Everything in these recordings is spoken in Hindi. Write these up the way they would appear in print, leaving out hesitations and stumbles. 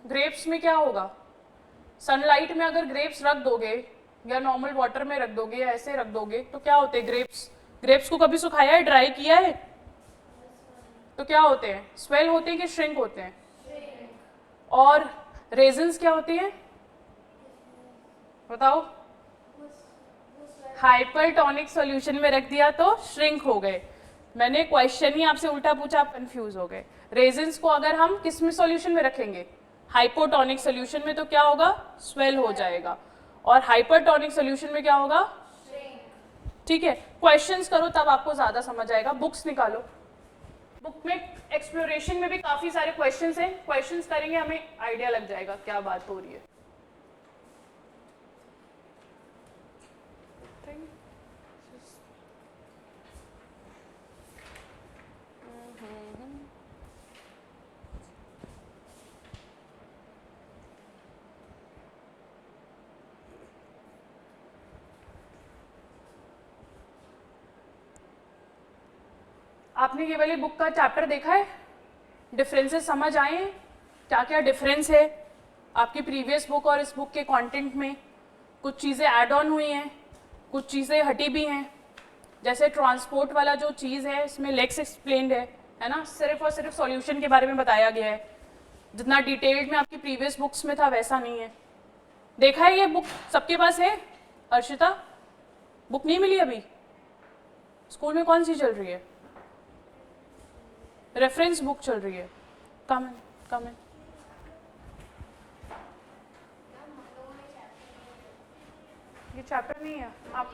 ग्रेप्स में क्या होगा, सनलाइट में अगर ग्रेप्स रख दोगे या नॉर्मल वाटर में रख दोगे या ऐसे रख दोगे तो क्या होते हैं ग्रेप्स, ग्रेप्स को कभी सुखाया है, ड्राई किया है, तो क्या होते हैं, स्वेल होते हैं कि श्रिंक होते हैं, और रेजन्स क्या होती हैं बताओ, हाइपरटोनिक सॉल्यूशन में रख दिया तो श्रिंक हो गए। मैंने क्वेश्चन ही आपसे उल्टा पूछा, आप कंफ्यूज हो गए। रेजिन्स को अगर हम किस में सॉल्यूशन में रखेंगे, हाइपोटोनिक सॉल्यूशन में, तो क्या होगा, स्वेल हो जाएगा, और हाइपरटोनिक सॉल्यूशन में क्या होगा, ठीक है। क्वेश्चंस करो तब आपको ज्यादा समझ आएगा, बुक्स निकालो, बुक में एक्सप्लोरेशन में भी काफी सारे क्वेश्चंस हैं, क्वेश्चंस करेंगे हमें आइडिया लग जाएगा क्या बात हो रही है। आपने ये वाली बुक का चैप्टर देखा है, डिफरेंसेस समझ आए हैं, क्या क्या डिफरेंस है आपकी प्रीवियस बुक और इस बुक के कंटेंट में, कुछ चीज़ें ऐड ऑन हुई हैं, कुछ चीज़ें हटी भी हैं, जैसे ट्रांसपोर्ट वाला जो चीज़ है इसमें लेक्स एक्सप्लेन्ड है ना, सिर्फ और सिर्फ सॉल्यूशन के बारे में बताया गया है, जितना डिटेल्ड में आपकी प्रीवियस बुक्स में था वैसा नहीं है। देखा है ये बुक सबके पास है, अर्शिता बुक नहीं मिली अभी, स्कूल में कौन सी चल रही है, रेफरेंस बुक चल रही है, कम है ये चैप्टर नहीं है आप,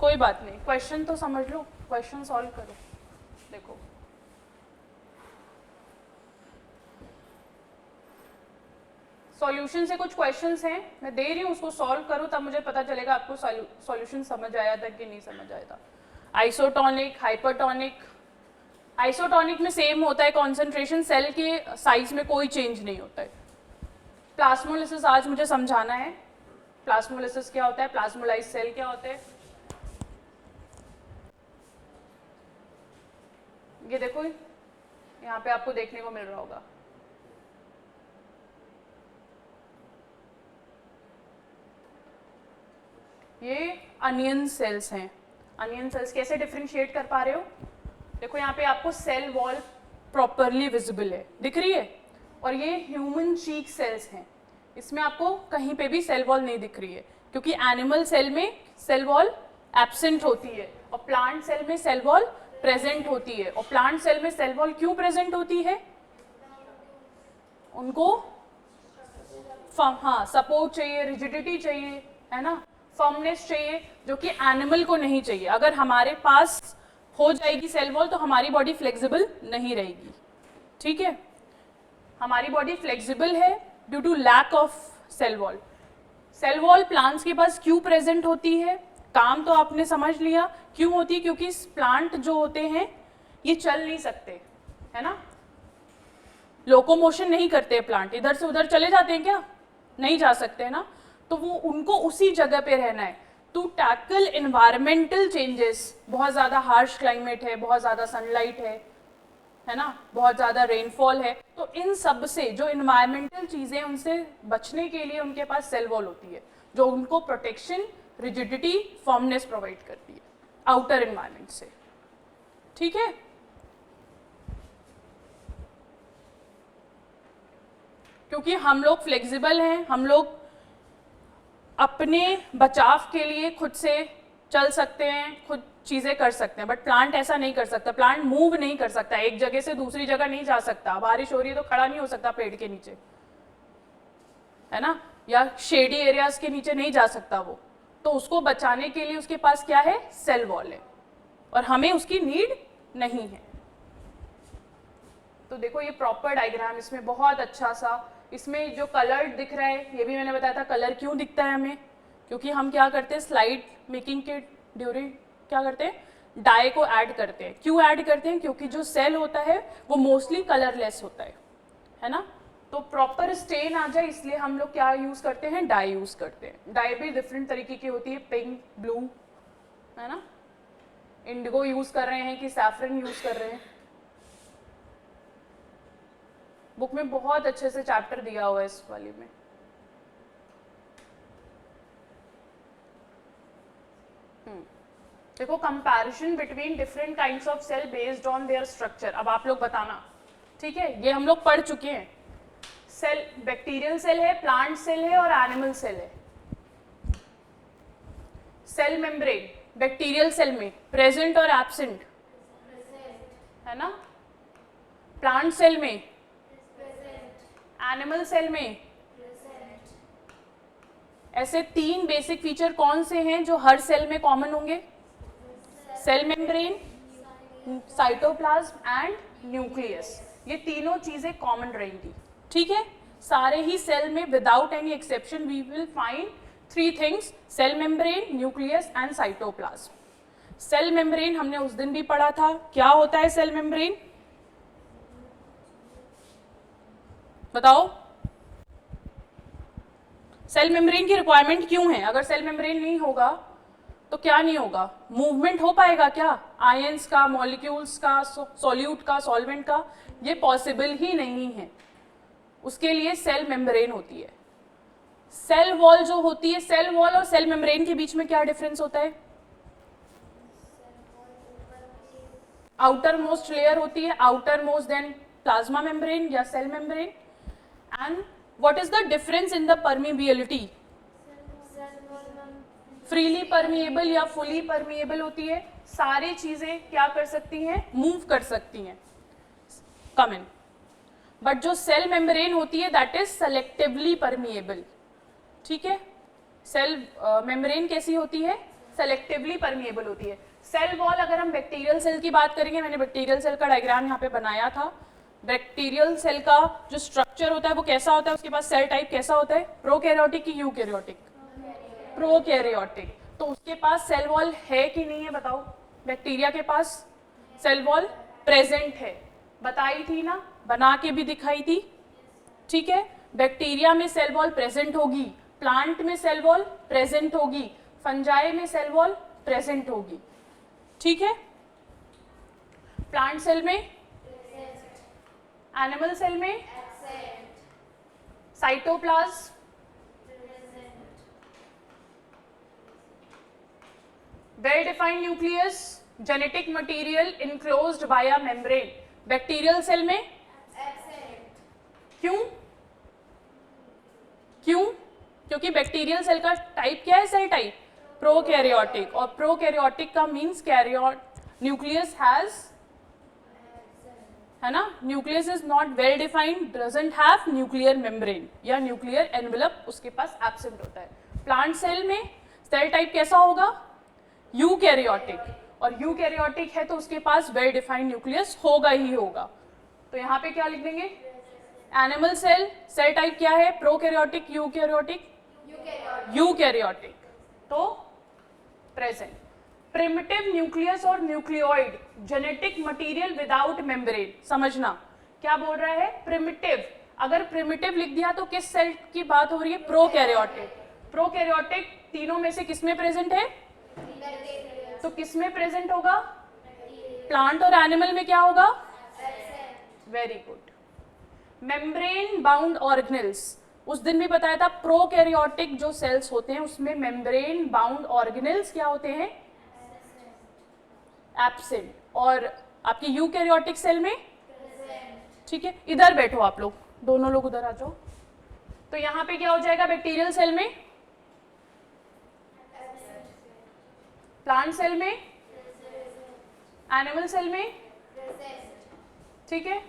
कोई बात नहीं, क्वेश्चन तो समझ लो, क्वेश्चन सॉल्व करो। देखो सॉल्यूशन से कुछ क्वेश्चंस हैं, मैं दे रही हूँ, उसको सॉल्व करो तब मुझे पता चलेगा आपको सॉल्यूशन समझ आया था कि नहीं समझ आया था। आइसोटोनिक, हाइपरटोनिक, आइसोटोनिक में सेम होता है कॉन्सेंट्रेशन, सेल के साइज में कोई चेंज नहीं होता है। प्लाज्मोलिसिस आज मुझे समझाना है, प्लाज्मोलिसिस क्या होता है, प्लाज्मोलाइज सेल क्या होते हैं। ये देखो यहाँ पे आपको देखने को मिल रहा होगा, ये अनियन सेल्स हैं। अनियन सेल्स कैसे डिफरेंशिएट कर पा रहे हो, देखो यहाँ पे आपको सेल वॉल प्रॉपरली विजिबल है, दिख रही है, और ये ह्यूमन चीक सेल्स हैं, इसमें आपको कहीं पे भी सेल वॉल नहीं दिख रही है, क्योंकि एनिमल सेल में सेल वॉल एब्सेंट होती है और प्लांट सेल में सेल वॉल प्रेजेंट होती है। और प्लांट सेल में सेल वॉल क्यों प्रेजेंट होती है, उनको हाँ सपोर्ट चाहिए, रिजिडिटी चाहिए, है ना, फर्मनेस चाहिए, जो कि एनिमल को नहीं चाहिए। अगर हमारे पास हो जाएगी सेल वॉल तो हमारी बॉडी फ्लेक्सिबल नहीं रहेगी, ठीक है। हमारी बॉडी फ्लेक्सिबल है due to lack of cell wall. Cell wall plants के पास क्यों प्रेजेंट होती है, काम तो आपने समझ लिया क्यों होती है, क्योंकि प्लांट जो होते हैं ये चल नहीं सकते, है ना, लोकोमोशन नहीं करते प्लांट, इधर से उधर चले जाते हैं क्या, नहीं जा सकते, है ना, तो वो उनको उसी जगह पे रहना है। टू टैकल इन्वायरमेंटल चेंजेस, बहुत ज़्यादा हार्श क्लाइमेट है, बहुत ज़्यादा सनलाइट है ना, बहुत ज़्यादा रेनफॉल है, तो इन सब से जो इन्वायरमेंटल चीज़ें उनसे बचने के लिए उनके पास सेल वॉल होती है, जो उनको प्रोटेक्शन, रिजिडिटी, फर्मनेस प्रोवाइड करती है आउटर इन्वायरमेंट से, ठीक है। क्योंकि हम लोग फ्लेक्सिबल हैं, हम लोग अपने बचाव के लिए खुद से चल सकते हैं, खुद चीज़ें कर सकते हैं, बट प्लांट ऐसा नहीं कर सकता, प्लांट मूव नहीं कर सकता, एक जगह से दूसरी जगह नहीं जा सकता, बारिश हो रही है तो खड़ा नहीं हो सकता पेड़ के नीचे, है ना, या शेडी एरियाज के नीचे नहीं जा सकता वो, तो उसको बचाने के लिए उसके पास क्या है, सेल वॉल है, और हमें उसकी नीड नहीं है। तो देखो ये प्रॉपर डायग्राम, इसमें बहुत अच्छा सा, इसमें जो कलर दिख रहा है ये भी मैंने बताया था, कलर क्यों दिखता है हमें, क्योंकि हम क्या करते हैं स्लाइड मेकिंग के ड्यूरिंग क्या करते हैं, डाई को ऐड करते हैं। क्यों ऐड करते हैं, क्योंकि जो सेल होता है वो मोस्टली कलरलेस होता है ना, तो प्रॉपर स्टेन आ जाए इसलिए हम लोग क्या यूज करते हैं, डाई यूज करते हैं। डाई भी डिफरेंट तरीके की होती है, पिंक, ब्लू, है ना, इंडिगो यूज कर रहे हैं कि सैफरन यूज कर रहे हैं, बुक में बहुत अच्छे से चैप्टर दिया हुआ है इस वाली में। देखो, comparison between different kinds of cell based on their structure. अब आप लोग बताना, ठीक है, ये हम लोग पढ़ चुके हैं। सेल बैक्टीरियल सेल है, प्लांट सेल है और एनिमल सेल है। सेल मेम्ब्रेन बैक्टीरियल सेल में प्रेजेंट और एब्सेंट है ना, प्लांट सेल में, एनिमल सेल में। ऐसे 3 बेसिक फीचर कौन से हैं जो हर सेल में कॉमन होंगे? Cell membrane, cytoplasm and nucleus, ये तीनों चीजें कॉमन रहेंगी, ठीक है। सारे ही सेल में without any exception we will find 3 things, cell membrane, nucleus and cytoplasm. Cell membrane हमने उस दिन भी पढ़ा था, क्या होता है सेल मेम्ब्रेन, बताओ। सेल मेम्ब्रेन की रिक्वायरमेंट क्यों है? अगर सेल मेम्ब्रेन नहीं होगा तो क्या नहीं होगा? मूवमेंट हो पाएगा क्या? आयंस का, मॉलिक्यूल्स का, सॉल्यूट का, सॉल्वेंट का, ये पॉसिबल ही नहीं है। उसके लिए सेल मेम्ब्रेन होती है। सेल वॉल जो होती है, सेल वॉल और सेल मेम्ब्रेन के बीच में क्या डिफरेंस होता है? आउटर मोस्ट लेयर होती है, outer most, then plasma membrane या cell membrane. And what is the difference in the permeability? Freely permeable या फुली परमिएबल होती है। सारी चीजें क्या कर सकती हैं? मूव कर सकती हैं, कम इन। बट जो सेल मेम्ब्रेन होती है दैट इज सेलेक्टिवली परमिएबल, ठीक है। सेल मेम्ब्रेन कैसी होती है? सेलेक्टिवली परमिएबल होती है। सेल वॉल, अगर हम बैक्टीरियल सेल की बात करेंगे, मैंने बैक्टीरियल सेल का डायग्राम यहाँ पे बनाया था। बैक्टीरियल सेल का जो स्ट्रक्चर होता है वो कैसा होता है? उसके पास सेल टाइप कैसा होता है? प्रोकैरियोटिक की यूकैरियोटिक? प्रोकैरियोटिक। तो उसके पास सेल वॉल है कि नहीं है, बताओ। बैक्टीरिया के पास सेल वॉल प्रेजेंट है, बताई थी ना, बना के भी दिखाई थी, ठीक है। बैक्टीरिया में सेल वॉल प्रेजेंट होगी, प्लांट में सेल वॉल प्रेजेंट होगी, फंजाई में सेल वॉल प्रेजेंट होगी, ठीक है। प्लांट सेल में, एनिमल सेल में, cytoplasm, well defined nucleus, genetic material enclosed by a membrane. Bacterial cell में क्यों? क्यों? क्योंकि बैक्टीरियल सेल का टाइप क्या है? सेल टाइप प्रोकैरियोटिक, और प्रोकैरियोटिक का मींस कैरियोट, न्यूक्लियस हैज, है ना, nucleus is not well defined, doesn't have nuclear membrane या न्यूक्लियर एनवेलप, उसके पास एब्सेंट होता है। प्लांट सेल में सेल टाइप कैसा होगा? यूकैरियोटिक, और यूकैरियोटिक है तो उसके पास वेल डिफाइंड न्यूक्लियस होगा ही होगा। तो यहाँ पे क्या लिख देंगे? एनिमल सेल सेल टाइप क्या है? Prokaryotic, eukaryotic? यूकैरियोटिक, तो प्रेजेंट। प्रिमिटिव न्यूक्लियस और nucleoid, genetic material without membrane. समझना क्या बोल रहा है? प्रिमिटिव। अगर प्रिमिटिव लिख दिया तो किस सेल की बात हो रही है? प्रोकैरियोटिक। प्रोकैरियोटिक तीनों में से किस में प्रेजेंट है? तो किस में प्रेजेंट होगा? प्लांट और एनिमल में क्या होगा? Very good. Membrane bound organelles, उस दिन भी बताया था, प्रोकैरियोटिक जो सेल्स होते हैं उसमें मेम्ब्रेन बाउंड ऑर्गेनेल्स क्या होते हैं? एब्सेंट। और आपके यूकैरियोटिक सेल में, ठीक है। इधर बैठो आप लोग, दोनों लोग उधर आ जाओ। तो यहाँ पे क्या हो जाएगा? बैक्टीरियल सेल में, प्लांट सेल में, एनिमल सेल में, ठीक है।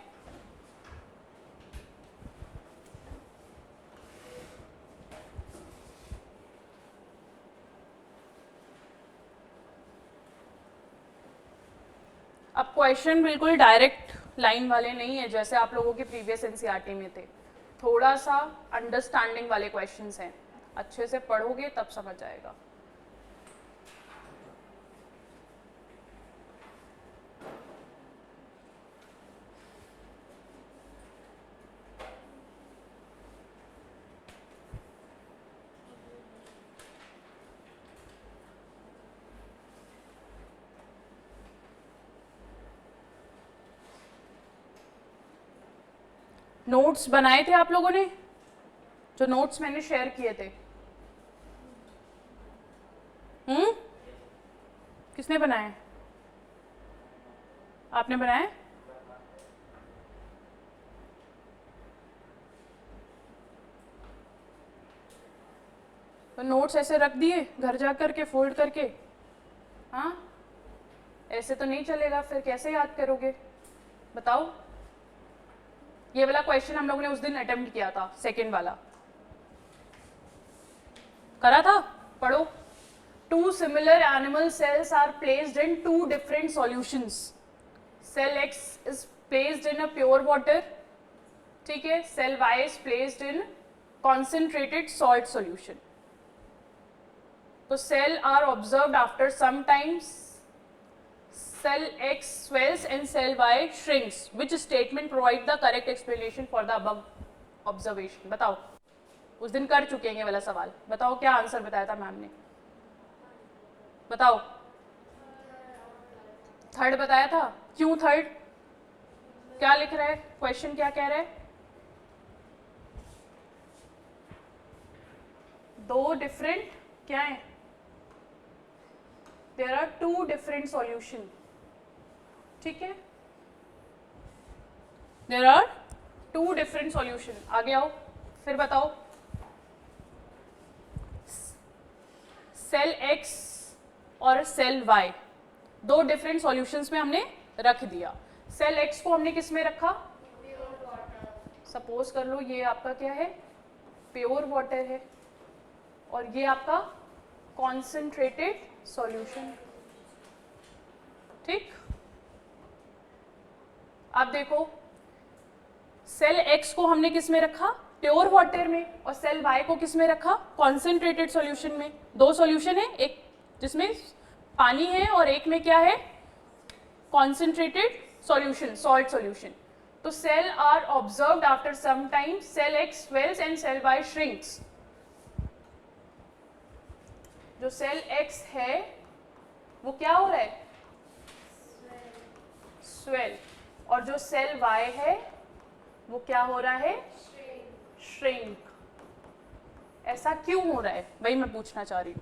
अब क्वेश्चन बिल्कुल डायरेक्ट लाइन वाले नहीं है जैसे आप लोगों के प्रीवियस एनसीईआरटी में थे, थोड़ा सा अंडरस्टैंडिंग वाले क्वेश्चंस हैं। अच्छे से पढ़ोगे तब समझ आएगा। नोट्स बनाए थे आप लोगों ने, जो नोट्स मैंने शेयर किए थे? किसने बनाए? आपने बनाए? तो नोट्स ऐसे रख दिए घर जा करके फोल्ड करके? हाँ, ऐसे तो नहीं चलेगा, फिर कैसे याद करोगे बताओ? ये वाला क्वेश्चन हम लोगों ने उस दिन अटेम्प्ट किया था, सेकेंड वाला करा था, पढ़ो। Two similar animal cells are placed in two different solutions. Cell X is placed in a pure water, ठीक है? Cell Y is placed in concentrated salt solution. तो cell are observed after some time. Cell X swells and cell Y shrinks. Which statement provide the correct explanation for the above observation? बताओ, उस दिन कर चुके हैं ये वाला सवाल, बताओ क्या आंसर बताया था मैम ने? बताओ। थर्ड बताया था। क्यों थर्ड? क्या लिख रहा है क्वेश्चन, क्या कह रहा है? दो डिफरेंट क्या है? There are two different solution, ठीक है? There are two different solution. आगे आओ, फिर बताओ। सेल एक्स और सेल वाई दो डिफरेंट सॉल्यूशंस में हमने रख दिया। सेल एक्स को हमने किस में रखा? सपोज कर लो ये आपका क्या है? प्योर वाटर है, और ये आपका कॉन्सेंट्रेटेड सॉल्यूशन, ठीक? अब देखो, सेल एक्स को हमने किस में रखा? प्योर वाटर में, और सेल वाई को किस में रखा? कॉन्सेंट्रेटेड सॉल्यूशन में। दो सॉल्यूशन है, एक जिसमें पानी है और एक में क्या है? Concentrated solution, salt solution. तो cell are observed after some time, cell X swells and cell Y shrinks. जो सेल एक्स है वो क्या हो रहा है? स्वेल। और जो सेल वाई है वो क्या हो रहा है? श्रिंक। ऐसा क्यों हो रहा है, वही मैं पूछना चाह रही हूँ।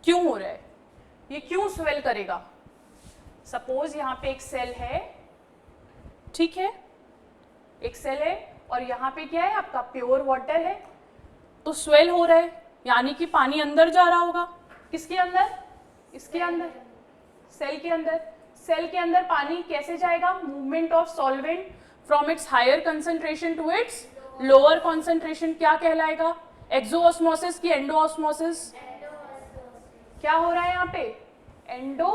क्यों हो रहा है ये? क्यों स्वेल करेगा? सपोज यहाँ पे एक सेल है, ठीक है? एक सेल है और यहाँ पे क्या है आपका? प्योर वाटर है, तो स्वेल हो रहा है, यानी कि पानी अंदर जा रहा होगा। किसके अंदर? इसके अंदर, सेल के अंदर। सेल के अंदर पानी कैसे जाएगा? Movement of solvent from its higher concentration to its lower concentration क्या कहलाएगा? एक्सोऑस्मोसिस की एंडोऑस्मोसिस? क्या हो रहा है यहाँ पे? एंडो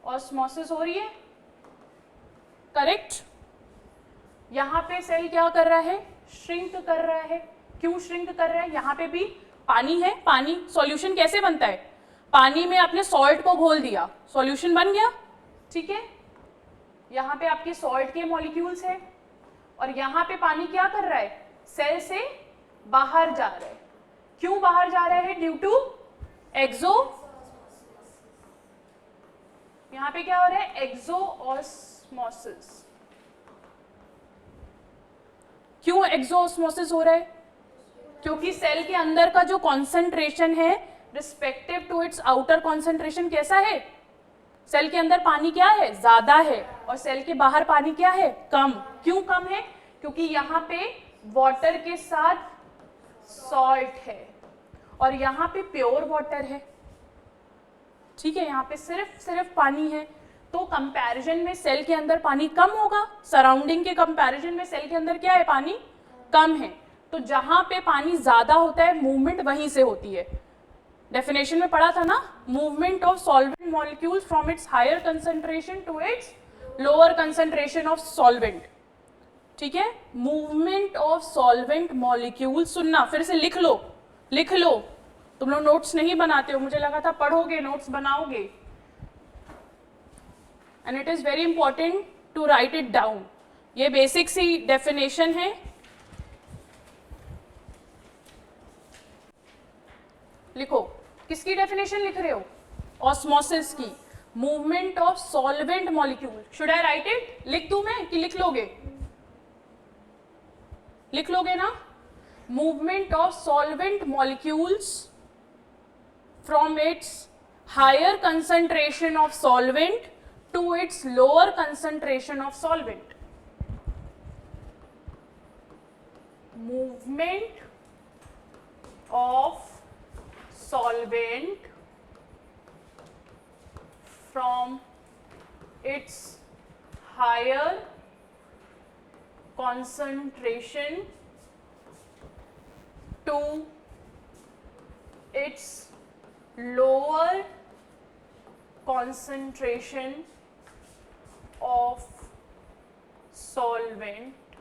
ऑस्मोसिस हो रही है, करेक्ट? यहाँ पे सेल क्या कर रहा है? श्रिंक कर रहा है। क्यों श्रिंक कर रहा है? यहाँ पे भी पानी है, पानी सॉल्यूशन कैसे बनता है? पानी में आपने सॉल्ट को घोल दिया, सॉल्यूशन बन गया, ठीक है? यहाँ पे आपके सॉल्ट के मॉलिक्यूल्स है, और यहाँ पे पानी क्या कर रहा है? सेल से बाहर जा रहा है। क्यों बाहर जा रहा है? ड्यू टू एक्सो, यहाँ पे क्या हो रहा है? एक्सोऑस्मोसिस। क्यों एक्सोऑस्मोसिस हो रहा है? क्योंकि सेल के अंदर का जो कॉन्सेंट्रेशन है respective to its outer concentration कैसा है? सेल के अंदर पानी क्या है? ज्यादा है, और सेल के बाहर पानी क्या है? कम। क्यों कम है? क्योंकि यहाँ पे वाटर के साथ सॉल्ट है, और यहाँ पे प्योर वाटर है, ठीक है? यहाँ पे सिर्फ पानी है, तो कंपैरिजन में सेल के अंदर पानी कम होगा। सराउंडिंग के कंपैरिजन में सेल के अंदर क्या है? पानी कम है। तो जहां पे पानी ज्यादा होता है मूवमेंट वहीं से होती है। डेफिनेशन में पढ़ा था ना, movement of solvent molecules from its higher concentration to its lower concentration of solvent, ठीक है? मूवमेंट ऑफ सॉल्वेंट मॉलिक्यूल, सुनना फिर से लिख लो, लिख लो। तुम लोग नोट्स नहीं बनाते हो, मुझे लगा था पढ़ोगे, नोट्स बनाओगे, and it is very important to write it down. ये बेसिक सी डेफिनेशन है। लिखो, किसकी डेफिनेशन लिख रहे हो? ऑस्मोसिस की। Movement of solvent molecule. Should I write it? लिख दूं मैं कि लिख लोगे? लिख लोगे ना? Movement of solvent molecules from its higher concentration of solvent to its lower concentration of solvent. Movement of solvent from its higher concentration to its lower concentration of solvent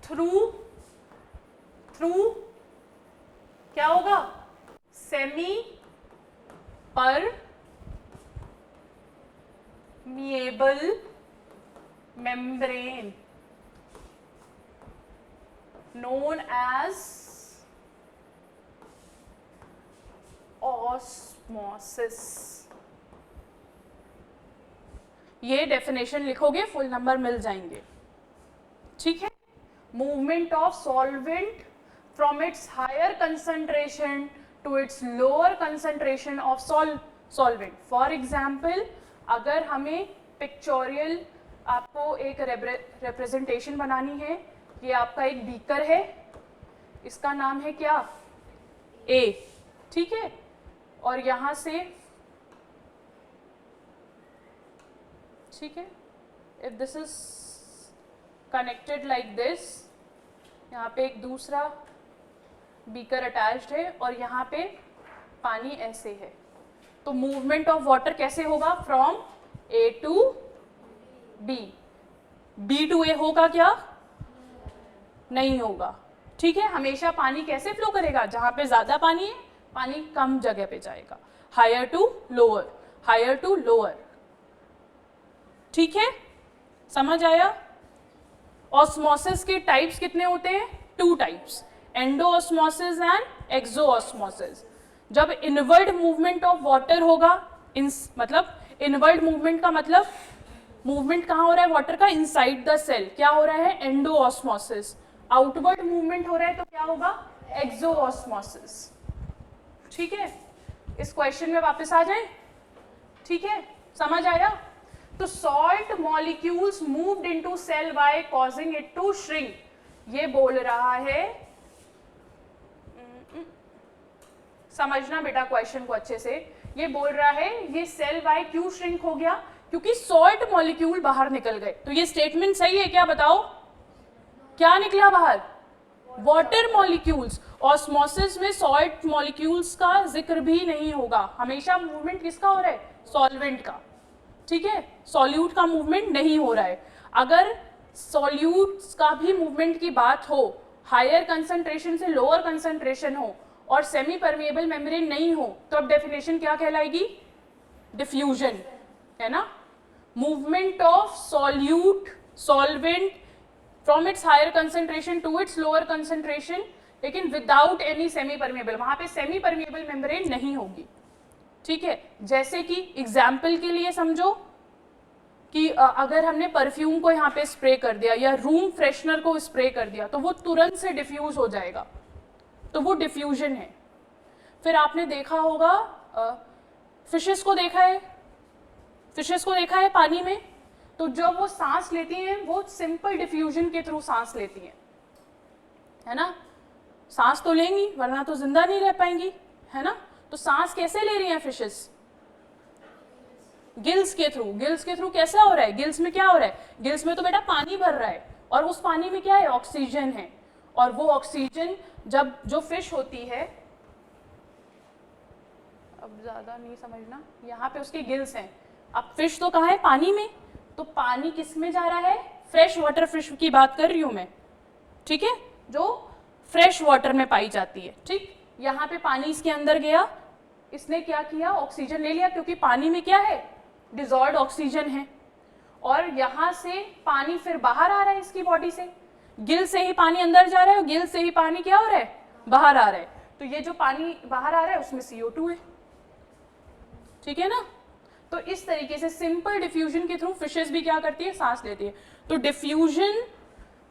through क्या होगा? Semi permeable membrane known as osmosis. ये डेफिनेशन लिखोगे, फुल नंबर मिल जाएंगे. ठीक है. Movement of solvent from its higher concentration to its lower concentration of solvent. For example, अगर हमें पिक्चोरियल आपको एक रिप्रेजेंटेशन बनानी है, ये आपका एक बीकर है, इसका नाम है क्या? ए. ठीक है. और यहां से, ठीक है, if this is connected like this, यहाँ पे एक दूसरा बीकर अटैच्ड है और यहाँ पे पानी ऐसे है. तो मूवमेंट ऑफ वाटर कैसे होगा? From A to B. B to A होगा क्या? नहीं होगा. ठीक है. हमेशा पानी कैसे फ्लो करेगा? जहां पे ज्यादा पानी है, पानी कम जगह पे जाएगा. Higher to lower, higher to lower. ठीक है. समझ आया? ऑस्मोसिस के टाइप्स कितने होते हैं? 2 टाइप्स, एंडोऑस्मोसिस एंड एक्सोऑस्मोसिस. जब इनवर्ड मूवमेंट ऑफ वाटर होगा, मतलब इनवर्ड मूवमेंट का मतलब मूवमेंट कहाँ हो रहा है वाटर का? Inside the cell. क्या हो रहा है? एंडोऑस्मोसिस. आउटवर्ड मूवमेंट हो रहा है तो क्या होगा? एक्सोऑस्मोसिस. ठीक है. इस क्वेश्चन में वापस आ जाएं. ठीक है. समझ आया? तो salt molecules moved into cell by causing it to shrink. ये बोल रहा है, समझना बेटा क्वेश्चन को अच्छे से. ये बोल रहा है ये सेल बाय क्यों श्रिंक हो गया? क्योंकि सॉल्ट मॉलिक्यूल बाहर निकल गए. तो ये स्टेटमेंट सही है क्या? बताओ, क्या निकला बाहर? Water molecules. ऑस्मोसिस में सॉल्ट मॉलिक्यूल्स का जिक्र भी नहीं होगा. हमेशा मूवमेंट किसका हो रहा है? सॉल्वेंट का. ठीक है. सॉल्यूट का मूवमेंट नहीं हो रहा है. अगर सॉल्यूट्स का भी मूवमेंट की बात हो, हायर कंसंट्रेशन से लोअर कंसंट्रेशन हो और सेमी परमिएबल मेम्ब्रेन नहीं हो, तो अब डेफिनेशन क्या कहलाएगी? डिफ्यूजन. है ना? Movement of solute solvent from its higher concentration to its lower concentration, लेकिन विदाउट एनी सेमी परमिएबल. वहां पे सेमी परमिएबल मेम्ब्रेन नहीं होगी. ठीक है. जैसे कि एग्जाम्पल के लिए समझो कि अगर हमने परफ्यूम को यहाँ पे स्प्रे कर दिया या रूम फ्रेशनर को स्प्रे कर दिया, तो वो तुरंत से डिफ्यूज हो जाएगा. तो वो डिफ्यूजन है. फिर आपने देखा होगा, फिशेस को देखा है, फिशेस को देखा है पानी में, तो जब वो सांस लेती हैं वो सिंपल डिफ्यूजन के थ्रू सांस लेती हैं. है ना? सांस तो लेंगी वरना तो जिंदा नहीं रह पाएंगी. है ना? तो सांस कैसे ले रही हैं फिशेस? गिल्स के थ्रू. गिल्स के थ्रू कैसा हो रहा है? गिल्स में क्या हो रहा है? गिल्स में तो बेटा पानी भर रहा है और उस पानी में क्या है? ऑक्सीजन है. और वो ऑक्सीजन जब जो फिश होती है, अब ज्यादा नहीं समझना, यहाँ पे उसके गिल्स हैं. अब फिश तो कहाँ है? पानी में. तो पानी किस में जा रहा है? फ्रेश वाटर फिश की बात कर रही हूं मैं. ठीक है. जो फ्रेश वाटर में पाई जाती है. ठीक. यहाँ पे पानी इसके अंदर गया, इसने क्या किया? ऑक्सीजन ले लिया, क्योंकि पानी में क्या है? डिसॉल्व्ड ऑक्सीजन है. और यहाँ से पानी फिर बाहर आ रहा है इसकी बॉडी से. गिल से ही पानी अंदर जा रहा है और गिल से ही पानी क्या हो रहा है? बाहर आ रहा है. तो ये जो पानी बाहर आ रहा है उसमें CO2 है. ठीक है ना? तो इस तरीके से सिंपल डिफ्यूजन के थ्रू फिशेस भी क्या करती है, सांस लेती है। तो डिफ्यूजन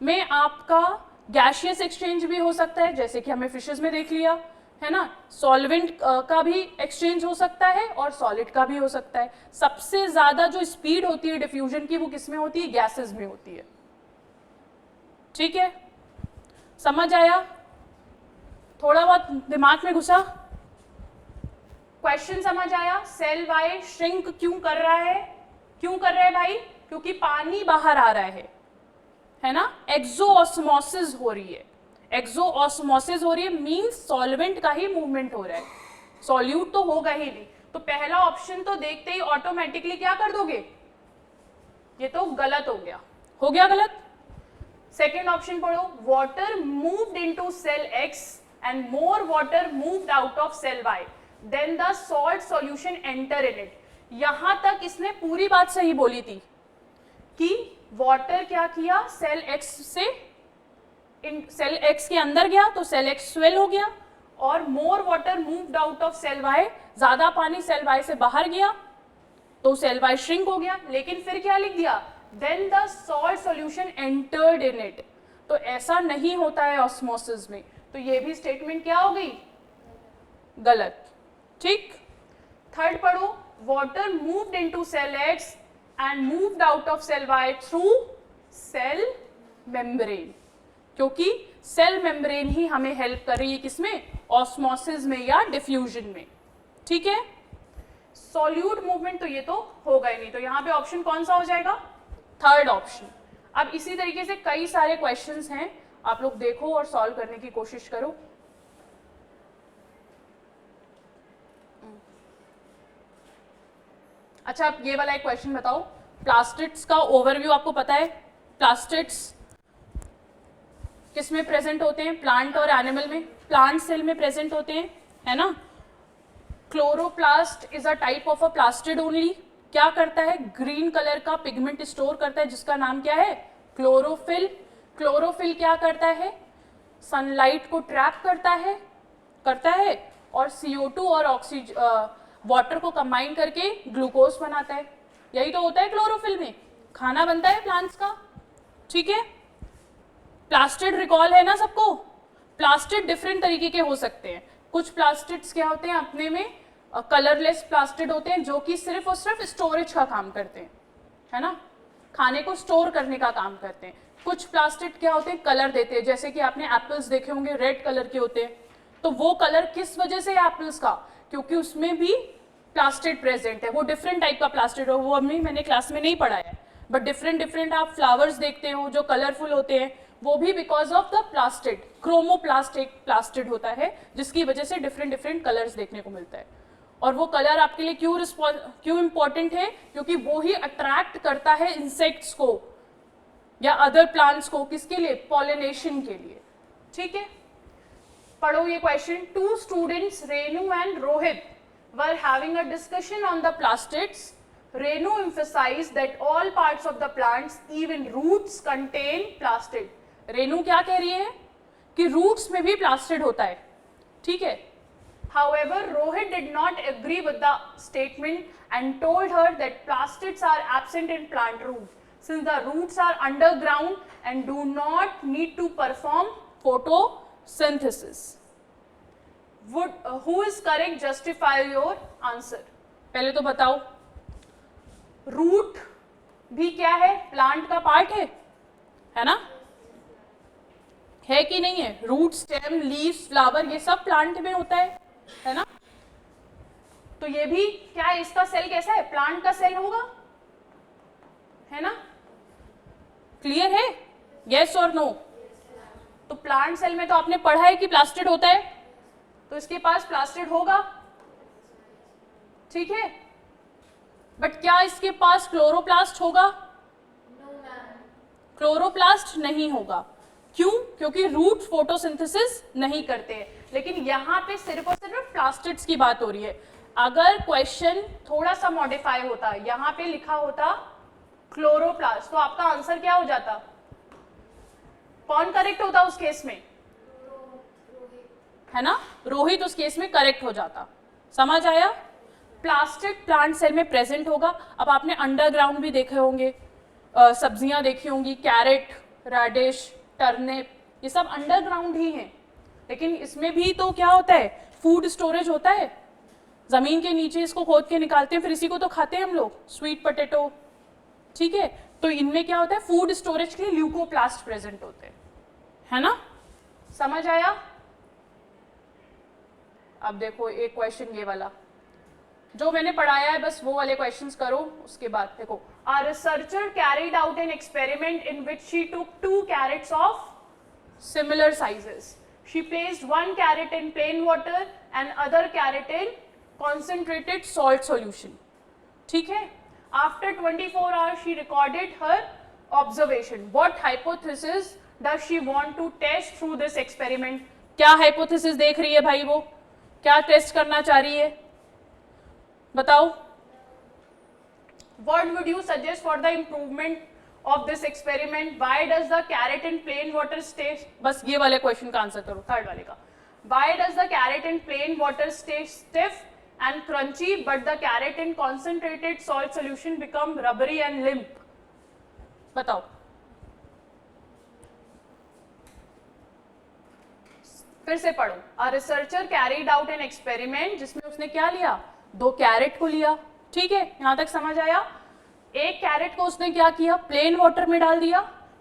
में आपका गैशियस एक्सचेंज भी हो सकता है, जैसे कि हमें फिशेस में देख लिया है ना, सॉल्वेंट का भी एक्सचेंज हो सकता है और सॉलिड का भी हो सकता है। सबसे ज्यादा जो स्पीड होती है डिफ्यूजन की वो किस में होती है, गैसेस में होती है। ठीक है, समझ आया, थोड़ा बहुत दिमाग में घुसा, क्वेश्चन समझ आया। सेल वाई श्रिंक क्यों कर रहा है, क्यों कर रहा है भाई, क्योंकि पानी बाहर आ रहा है ना, एक्सोऑस्मोसिस हो रही है। एक्सोऑस्मोसिस हो रही है मींस सॉल्वेंट का ही मूवमेंट हो रहा है, सॉल्यूट तो होगा ही नहीं। तो पहला ऑप्शन तो देखते ही ऑटोमेटिकली क्या कर दोगे, ये तो गलत हो गया गलत। सेकेंड ऑप्शन पढ़ो, water moved into cell X and more water moved out of cell Y, then the salt solution enter in it. यहां तक इसने पूरी बात सही बोली थी कि वाटर क्या किया, सेल एक्स से सेल एक्स के अंदर गया तो सेल एक्स स्वेल हो गया, और more water moved out of cell Y, ज्यादा पानी सेल वाई से बाहर गया तो सेल वाई श्रिंक हो गया। लेकिन फिर क्या लिख दिया, then the salt solution entered in it. तो ऐसा नहीं होता है ऑस्मोसिस में, तो ये भी स्टेटमेंट क्या हो गई, गलत। ठीक, थर्ड पढ़ो, water moved into cell X and moved out of cell Y through cell membrane, क्योंकि सेल मेम्ब्रेन ही हमें हेल्प कर रही है किसमें, ऑस्मोसिस में या डिफ्यूजन में। ठीक है, सॉल्यूट मूवमेंट तो ये तो होगा ही नहीं, तो यहां पे ऑप्शन कौन सा हो जाएगा, थर्ड ऑप्शन। अब इसी तरीके से कई सारे क्वेश्चंस हैं, आप लोग देखो और सॉल्व करने की कोशिश करो। अच्छा, अब ये वाला एक क्वेश्चन बताओ, प्लास्टिड्स का ओवरव्यू आपको पता है, प्लास्टिड्स किसमें प्रेजेंट होते हैं, प्लांट और एनिमल में, प्लांट सेल में प्रेजेंट होते हैं, है ना। Chloroplast is a type of a plastid only, क्या करता है, ग्रीन कलर का पिगमेंट स्टोर करता है जिसका नाम क्या है, क्लोरोफिल। क्लोरोफिल क्या करता है, सनलाइट को ट्रैप करता है और CO2 और ऑक्सीजन वाटर को कंबाइन करके ग्लूकोज बनाता है। यही तो होता है क्लोरोफिल में, खाना बनता है प्लांट्स का। ठीक है, प्लास्टिड रिकॉल है ना सबको। प्लास्टिड डिफरेंट तरीके के हो सकते हैं, कुछ प्लास्टिड्स क्या होते हैं अपने में कलरलेस प्लास्टिड होते हैं जो कि सिर्फ और सिर्फ स्टोरेज का काम करते हैं, है ना, खाने को स्टोर करने का काम करते हैं। कुछ प्लास्टिड क्या होते हैं, कलर देते हैं, जैसे कि आपने एप्पल्स देखे होंगे रेड कलर के होते हैं, तो वो कलर किस वजह से एप्पल्स का, क्योंकि उसमें भी प्लास्टिड प्रेजेंट है। वो डिफरेंट टाइप का प्लास्टिड है, वो अभी मैंने क्लास में नहीं पढ़ाया है, बट डिफरेंट आप फ्लावर्स देखते हो जो कलरफुल होते हैं, वो भी because of the plastid, chromoplastic plastid होता है, जिसकी वजह से डिफरेंट कलर्स देखने को मिलता है। और वो कलर आपके लिए क्यों इंपॉर्टेंट है, क्योंकि वो ही अट्रैक्ट करता है इंसेक्ट्स को या अदर प्लांट्स को, किसके लिए, पॉलिनेशन के लिए। ठीक है, पढ़ो ये question, two students Renu and Rohit were having a discussion on the plastids. Renu emphasized that all parts of the plants, even roots, contain plastid. Renu क्या कह रही है कि रूट्स में भी प्लास्टिड होता है, ठीक है। However, Rohit did not agree with the statement and told her that plastids are absent in plant roots since the roots are underground and do not need to perform photosynthesis. Who is correct? Justify your answer. पहले तो बताओ, रूट भी क्या है, प्लांट का पार्ट है ना, है कि नहीं है, रूट, स्टेम, लीव्स, फ्लावर, ये सब प्लांट में होता है ना। तो ये भी क्या है, इसका सेल कैसा है, प्लांट का सेल होगा, है ना, क्लियर है, यस और नो। तो प्लांट सेल में तो आपने पढ़ा है कि प्लास्टिड होता है, तो इसके पास प्लास्टिड होगा, ठीक है। बट क्या इसके पास क्लोरोप्लास्ट होगा, क्लोरोप्लास्ट नहीं होगा, क्यों, क्योंकि रूट फोटोसिंथेसिस नहीं करते हैं। लेकिन यहाँ पे सिर्फ और सिर्फ प्लास्टिड्स की बात हो रही है। अगर क्वेश्चन थोड़ा सा मॉडिफाई होता, यहाँ पे लिखा होता क्लोरोप्लास्ट, तो आपका आंसर क्या हो जाता, कौन करेक्ट होता उस केस में, है ना, रोहित उस केस में करेक्ट हो जाता। समझ आया, प्लास्टिक प्लांट सेल में प्रेजेंट होगा। अब आपने अंडरग्राउंड भी देखे होंगे, सब्जियां देखी होंगी, कैरेट, रेडिश, टर्निप, ये सब अंडरग्राउंड ही हैं। लेकिन इसमें भी तो क्या होता है, फूड स्टोरेज होता है, जमीन के नीचे इसको खोद के निकालते हैं, फिर इसी को तो खाते हैं हम लोग, स्वीट पोटैटो, ठीक है। तो इनमें क्या होता है, फूड स्टोरेज के लिए ल्यूकोप्लास्ट प्रेजेंट होते हैं, है ना, समझ आया। अब देखो एक क्वेश्चन ये वाला जो मैंने पढ़ाया है, बस वो वाले क्वेश्चंस करो, उसके बाद देखो, a researcher carried out an experiment in which she took 2 carrots of similar sizes. She placed 1 carrot in plain water and other carrot in concentrated salt solution. ठीक है, after 24 hours she recorded her observation. What hypothesis does she want to test through this experiment? क्या hypothesis देख रही है भाई, वो क्या टेस्ट करना चाह रही है, बताओ। What would you suggest for the improvement of this experiment? Why does the carrot in plain water stay? बस ये वाले क्वेश्चन का आंसर करो, थर्ड वाले का। Why does the carrot in plain water stay stiff and crunchy, but the carrot in concentrated salt solution become rubbery and limp? बताओ। फिर से पढ़ो। A researcher carried out an experiment, जिसमें उसने क्या लिया, 2 कैरेट को लिया, ठीक है, यहां तक समझ आया। एक कैरेट को उसने क्या किया, प्लेन वाटर में डाल दिया,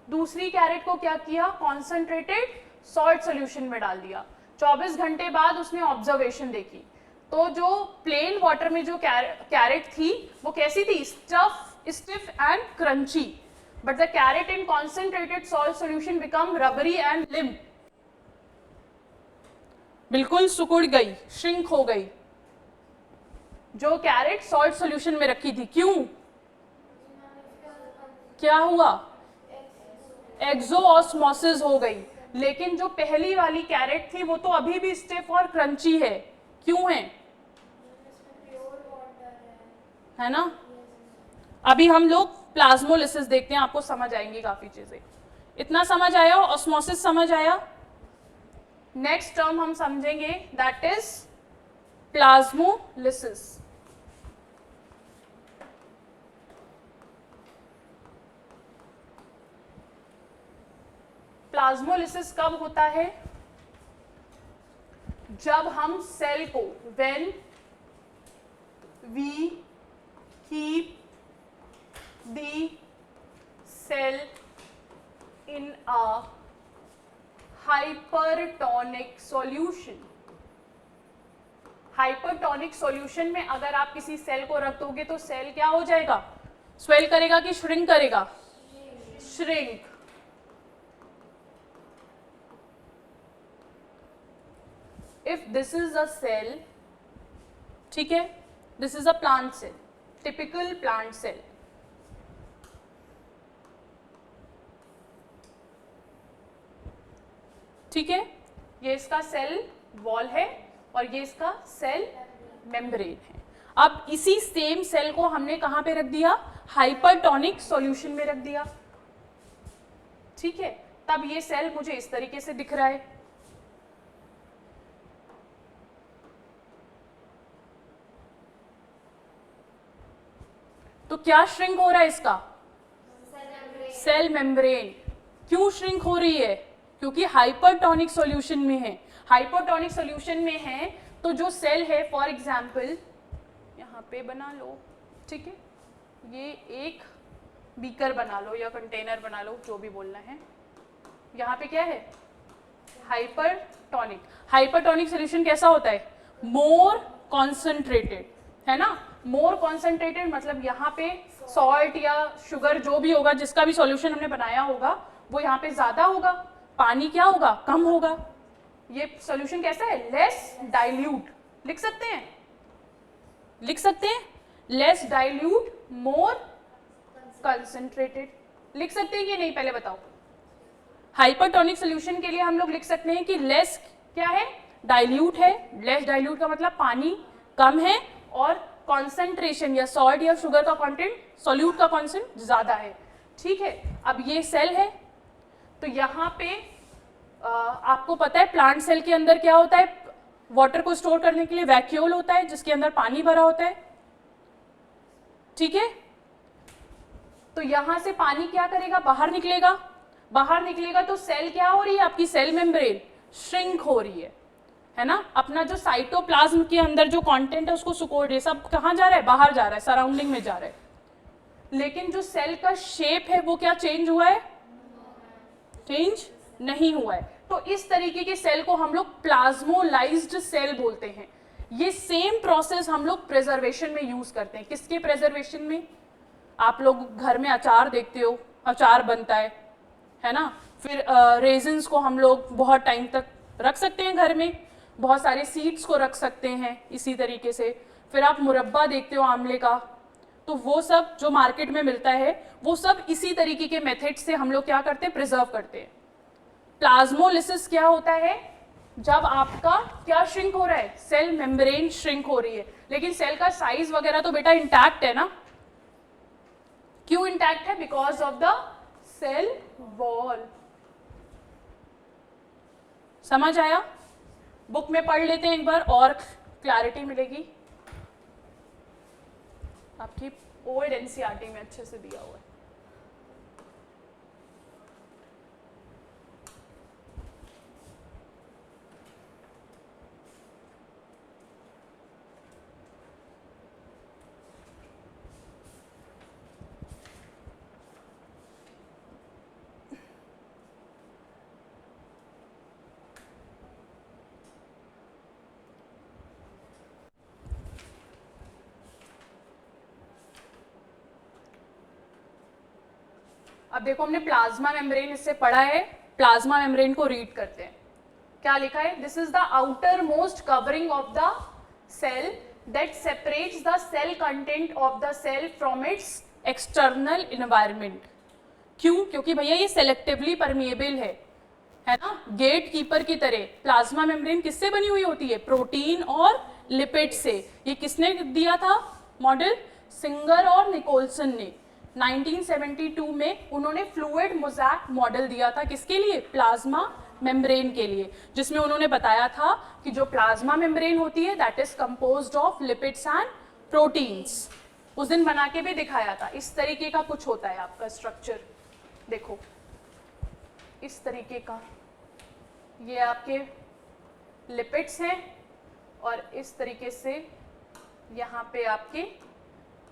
दूसरी कैरेट को क्या किया, कॉन्सेंट्रेटेड सॉल्ट सॉल्यूशन में डाल दिया। 24 घंटे बाद उसने ऑब्जर्वेशन देखी, तो जो प्लेन वाटर में जो कैरेट थी वो कैसी थी, stiff and crunchy, but the carat in concentrated salt solution become rubbery and limp, बिल्कुल सिकुड़ गई, श्रिंक हो गई, जो कैरेट सॉल्ट सॉल्यूशन में रखी थी। क्यों, क्या हुआ, एक्सोऑस्मोसिस हो गई। लेकिन जो पहली वाली कैरेट थी वो तो अभी भी स्टिफ और क्रंची है, क्यों है ना। अभी हम लोग प्लाज्मोलिसिस देखते हैं, आपको समझ आएंगी काफी चीजें। इतना समझ आया, ऑस्मोसिस समझ आया। नेक्स्ट टर्म हम समझेंगे, दैट इज प्लाज्मोलिसिस। प्लाज्मोलिसिस कब होता है, जब हम सेल को, when we keep the cell in a hypertonic solution. Hypertonic solution में अगर आप किसी सेल को रख दोगे तो सेल क्या हो जाएगा, स्वेल करेगा कि श्रिंक करेगा, shrink. If this is a cell, ठीक है, this is a plant cell, typical plant cell. ठीक है, ये इसका सेल वॉल है और ये इसका सेल मेम्ब्रेन है। अब इसी सेम सेल को हमने कहां पे रख दिया, हाइपरटोनिक सॉल्यूशन में रख दिया, ठीक है। तब ये सेल मुझे इस तरीके से दिख रहा है, तो क्या श्रिंक हो रहा है इसका, सेल मेम्ब्रेन। क्यों श्रिंक हो रही है, क्योंकि हाइपरटोनिक सॉल्यूशन में है। हाइपरटोनिक सॉल्यूशन में है तो जो सेल है, फॉर एग्जांपल यहाँ पे बना लो, ठीक है, ये एक बीकर बना लो या कंटेनर बना लो, जो भी बोलना है। यहाँ पे क्या है, हाइपरटोनिक। हाइपरटोनिक सॉल्यूशन कैसा होता है, मोर कॉन्सेंट्रेटेड, है ना। मोर कॉन्सेंट्रेटेड मतलब यहाँ पे सॉल्ट या शुगर जो भी होगा, जिसका भी सॉल्यूशन हमने बनाया होगा वो यहाँ पे ज्यादा होगा, पानी क्या होगा, कम होगा। ये सॉल्यूशन कैसा है, लेस डाइल्यूट। लिख सकते हैं, लिख सकते हैं, लेस डाइल्यूट मोर कंसेंट्रेटेड। लिख सकते हैं कि नहीं, पहले बताओ। हाइपरटोनिक सॉल्यूशन के लिए हम लोग लिख सकते हैं कि लेस क्या है, डाइल्यूट है। लेस डाइल्यूट का मतलब पानी कम है और कॉन्सेंट्रेशन या सॉल्ट या शुगर का कंटेंट, सॉल्यूट का कंटेंट ज्यादा है, ठीक है। अब ये सेल है, तो यहाँ पे आपको पता है प्लांट सेल के अंदर क्या होता है, वाटर को स्टोर करने के लिए वैक्यूल होता है जिसके अंदर पानी भरा होता है, ठीक है, तो यहां से पानी क्या करेगा, बाहर निकलेगा, बाहर निकलेगा तो सेल क्या हो रही है आपकी, सेल मेम्ब्रेन श्रिंक हो रही है ना, अपना जो साइटोप्लाज्म के अंदर जो कंटेंट है उसको सुकोड़ रही है, सब कहाँ जा रहा है, बाहर जा रहा है, सराउंडिंग में जा रहा है। लेकिन जो सेल का शेप है वो क्या चेंज हुआ है, चेंज नहीं हुआ है। तो इस तरीके के सेल को हम लोग प्लाज्मोलाइज्ड सेल बोलते हैं। ये सेम प्रोसेस हम लोग प्रिजर्वेशन में यूज करते हैं। किसके प्रिजर्वेशन में, आप लोग घर में अचार देखते हो, अचार बनता है ना, फिर रेजिन्स को हम लोग बहुत टाइम तक रख सकते हैं घर में, बहुत सारे सीड्स को रख सकते हैं इसी तरीके से। फिर आप मुरब्बा देखते हो आंवले का, तो वो सब जो मार्केट में मिलता है वो सब इसी तरीके के मेथड से हम लोग क्या करते हैं, प्रिजर्व करते हैं। प्लाज्मोलिसिस क्या होता है, जब आपका क्या श्रिंक हो रहा है, सेल मेम्ब्रेन श्रिंक हो रही है, लेकिन सेल का साइज वगैरह तो बेटा इंटैक्ट है ना। क्यों इंटैक्ट है, because of the cell wall. समझ आया, बुक में पढ़ लेते हैं एक बार और क्लैरिटी मिलेगी। आपकी ओल्ड एनसीईआरटी में अच्छे से दिया हुआ है। अब देखो हमने प्लाज्मा मेम्ब्रेन इससे पढ़ा है, प्लाज्मा मेम्ब्रेन को रीड करते हैं। क्या लिखा है, this is the outer most covering of the cell that separates the cell content of the cell from its external environment. क्यों, क्योंकि भैया ये सेलेक्टिवली परमिएबल है ना, गेट कीपर की तरह। प्लाज्मा मेम्ब्रेन किससे बनी हुई होती है, प्रोटीन और लिपिड से। ये किसने दिया था मॉडल, सिंगर और निकोलसन ने 1972 में। उन्होंने फ्लूइड मोज़ैक मॉडल दिया था, किसके लिए, प्लाज्मा मेम्ब्रेन के लिए, जिसमें उन्होंने बताया था कि जो प्लाज्मा मेम्ब्रेन होती है that is composed of lipids and proteins. उस दिन बना के भी दिखाया था। इस तरीके का कुछ होता है आपका स्ट्रक्चर, देखो इस तरीके का, ये आपके लिपिड्स हैं और इस तरीके से यहाँ पे आपके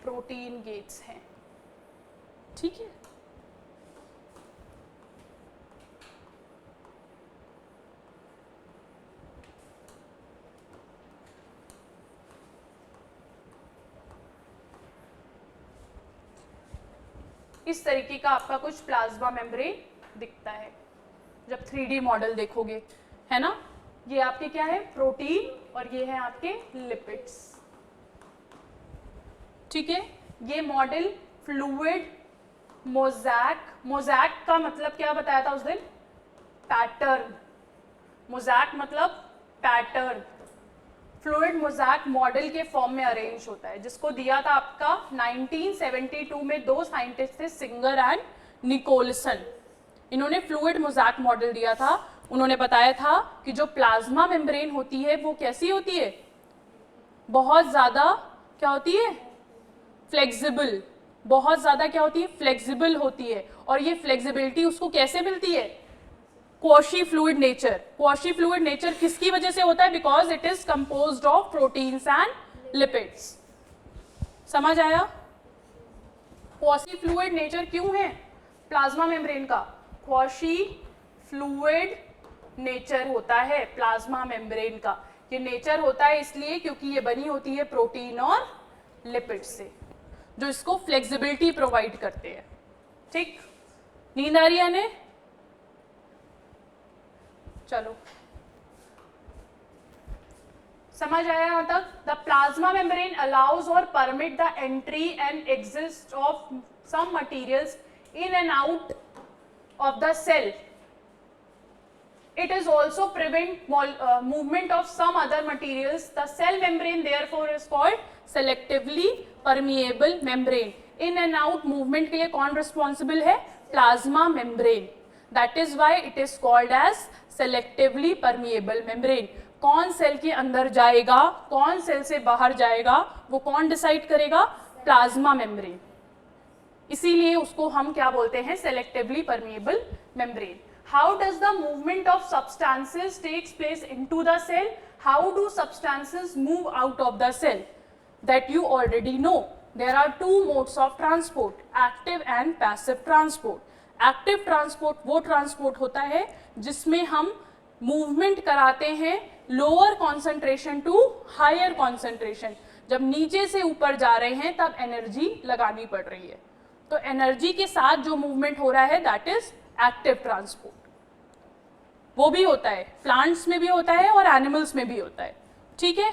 प्रोटीन गेट्स हैं, ठीक है। इस तरीके का आपका कुछ प्लाज्मा मेम्ब्रेन दिखता है जब 3D मॉडल देखोगे, है ना। ये आपके क्या है, प्रोटीन, और ये है आपके लिपिड्स, ठीक है। ये मॉडल फ्लूइड मोज़ैक, मोज़ैक का मतलब क्या बताया था उस दिन, पैटर्न। मोज़ैक मतलब पैटर्न। फ्लूइड मोज़ैक मॉडल के फॉर्म में अरेंज होता है, जिसको दिया था आपका 1972 में दो साइंटिस्ट थे, सिंगर एंड निकोलसन। इन्होंने फ्लूइड मोज़ैक मॉडल दिया था। उन्होंने बताया था कि जो प्लाज्मा मेम्ब्रेन होती है वो कैसी होती है, बहुत ज़्यादा क्या होती है, फ्लेक्सिबल, बहुत ज़्यादा क्या होती है, फ्लेक्सिबल होती है। और ये फ्लेक्सिबिलिटी उसको कैसे मिलती है, quasi fluid nature. Quasi fluid nature किसकी वजह से होता है, because it is composed of proteins and lipids. समझ आया, क्वाशी फ्लूइड नेचर क्यों है प्लाज्मा मेम्ब्रेन का, क्वाशी फ्लूइड नेचर होता है प्लाज्मा मेम्ब्रेन का। ये नेचर होता है इसलिए क्योंकि ये बनी होती है प्रोटीन और लिपिड से, जो इसको फ्लेक्सिबिलिटी प्रोवाइड करते हैं, ठीक। नींद आ रही है ने, चलो समझ आया यहां तक। द प्लाज्मा मेम्ब्रेन अलाउज और permit the entry and exist of some materials in and out of the cell. It is also prevent movement of some other materials. The cell membrane therefore is called selectively permeable membrane. In and out movement के लिए कौन responsible है, plasma membrane. That is why it is called as selectively permeable membrane. कौन सेल के अंदर जाएगा, कौन सेल से बाहर जाएगा, वो कौन डिसाइड करेगा, प्लाज्मा मेम्ब्रेन, इसीलिए उसको हम क्या बोलते हैं, selectively permeable membrane. How does the movement of substances takes place into the cell, how do substances move out of the cell, that you already know. There are two modes of transport, active and passive transport. Active transport वो transport होता है जिसमें हम movement कराते हैं lower concentration to higher concentration. जब नीचे से ऊपर जा रहे हैं तब energy लगानी पड़ रही है, तो energy के साथ जो movement हो रहा है that is active transport. वो भी होता है, plants में भी होता है और animals में भी होता है, ठीक है.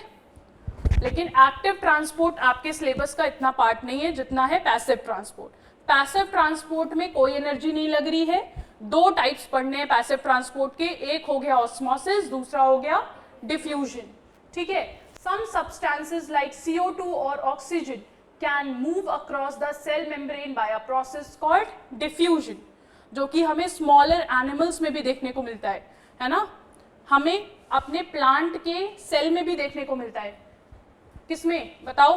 लेकिन एक्टिव ट्रांसपोर्ट आपके सिलेबस का इतना पार्ट नहीं है जितना है पैसिव ट्रांसपोर्ट. पैसिव ट्रांसपोर्ट में कोई एनर्जी नहीं लग रही है. दो टाइप्स पढ़ने हैं पैसिव ट्रांसपोर्ट के, एक हो गया ऑस्मोसिस, दूसरा हो गया डिफ्यूजन, ठीक है. सम सब्सटेंसेस लाइक CO2 और oxygen can move across the cell membrane by a process called diffusion, जो कि हमें स्मॉलर एनिमल्स में भी देखने को मिलता है ना. हमें अपने प्लांट के सेल में भी देखने को मिलता है. किसमें बताओ,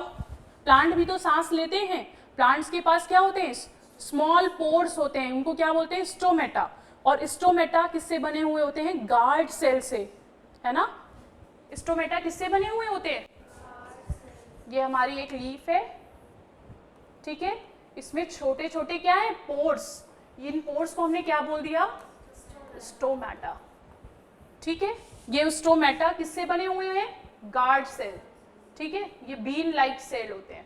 प्लांट भी तो सांस लेते हैं. प्लांट्स के पास क्या होते हैं, स्मॉल पोर्स होते हैं, उनको क्या बोलते हैं, स्टोमेटा. और स्टोमेटा किससे बने हुए होते हैं, गार्ड सेल से, है ना. स्टोमेटा किससे बने हुए होते हैं, ये हमारी एक लीफ है, ठीक है. इसमें छोटे छोटे क्या है, पोर्स. इन पोर्स को हमने क्या बोल दिया, स्टोमेटा, ठीक है. ये स्टोमेटा किससे बने हुए हैं, गार्ड सेल, ठीक है. ये बीन लाइक सेल होते हैं,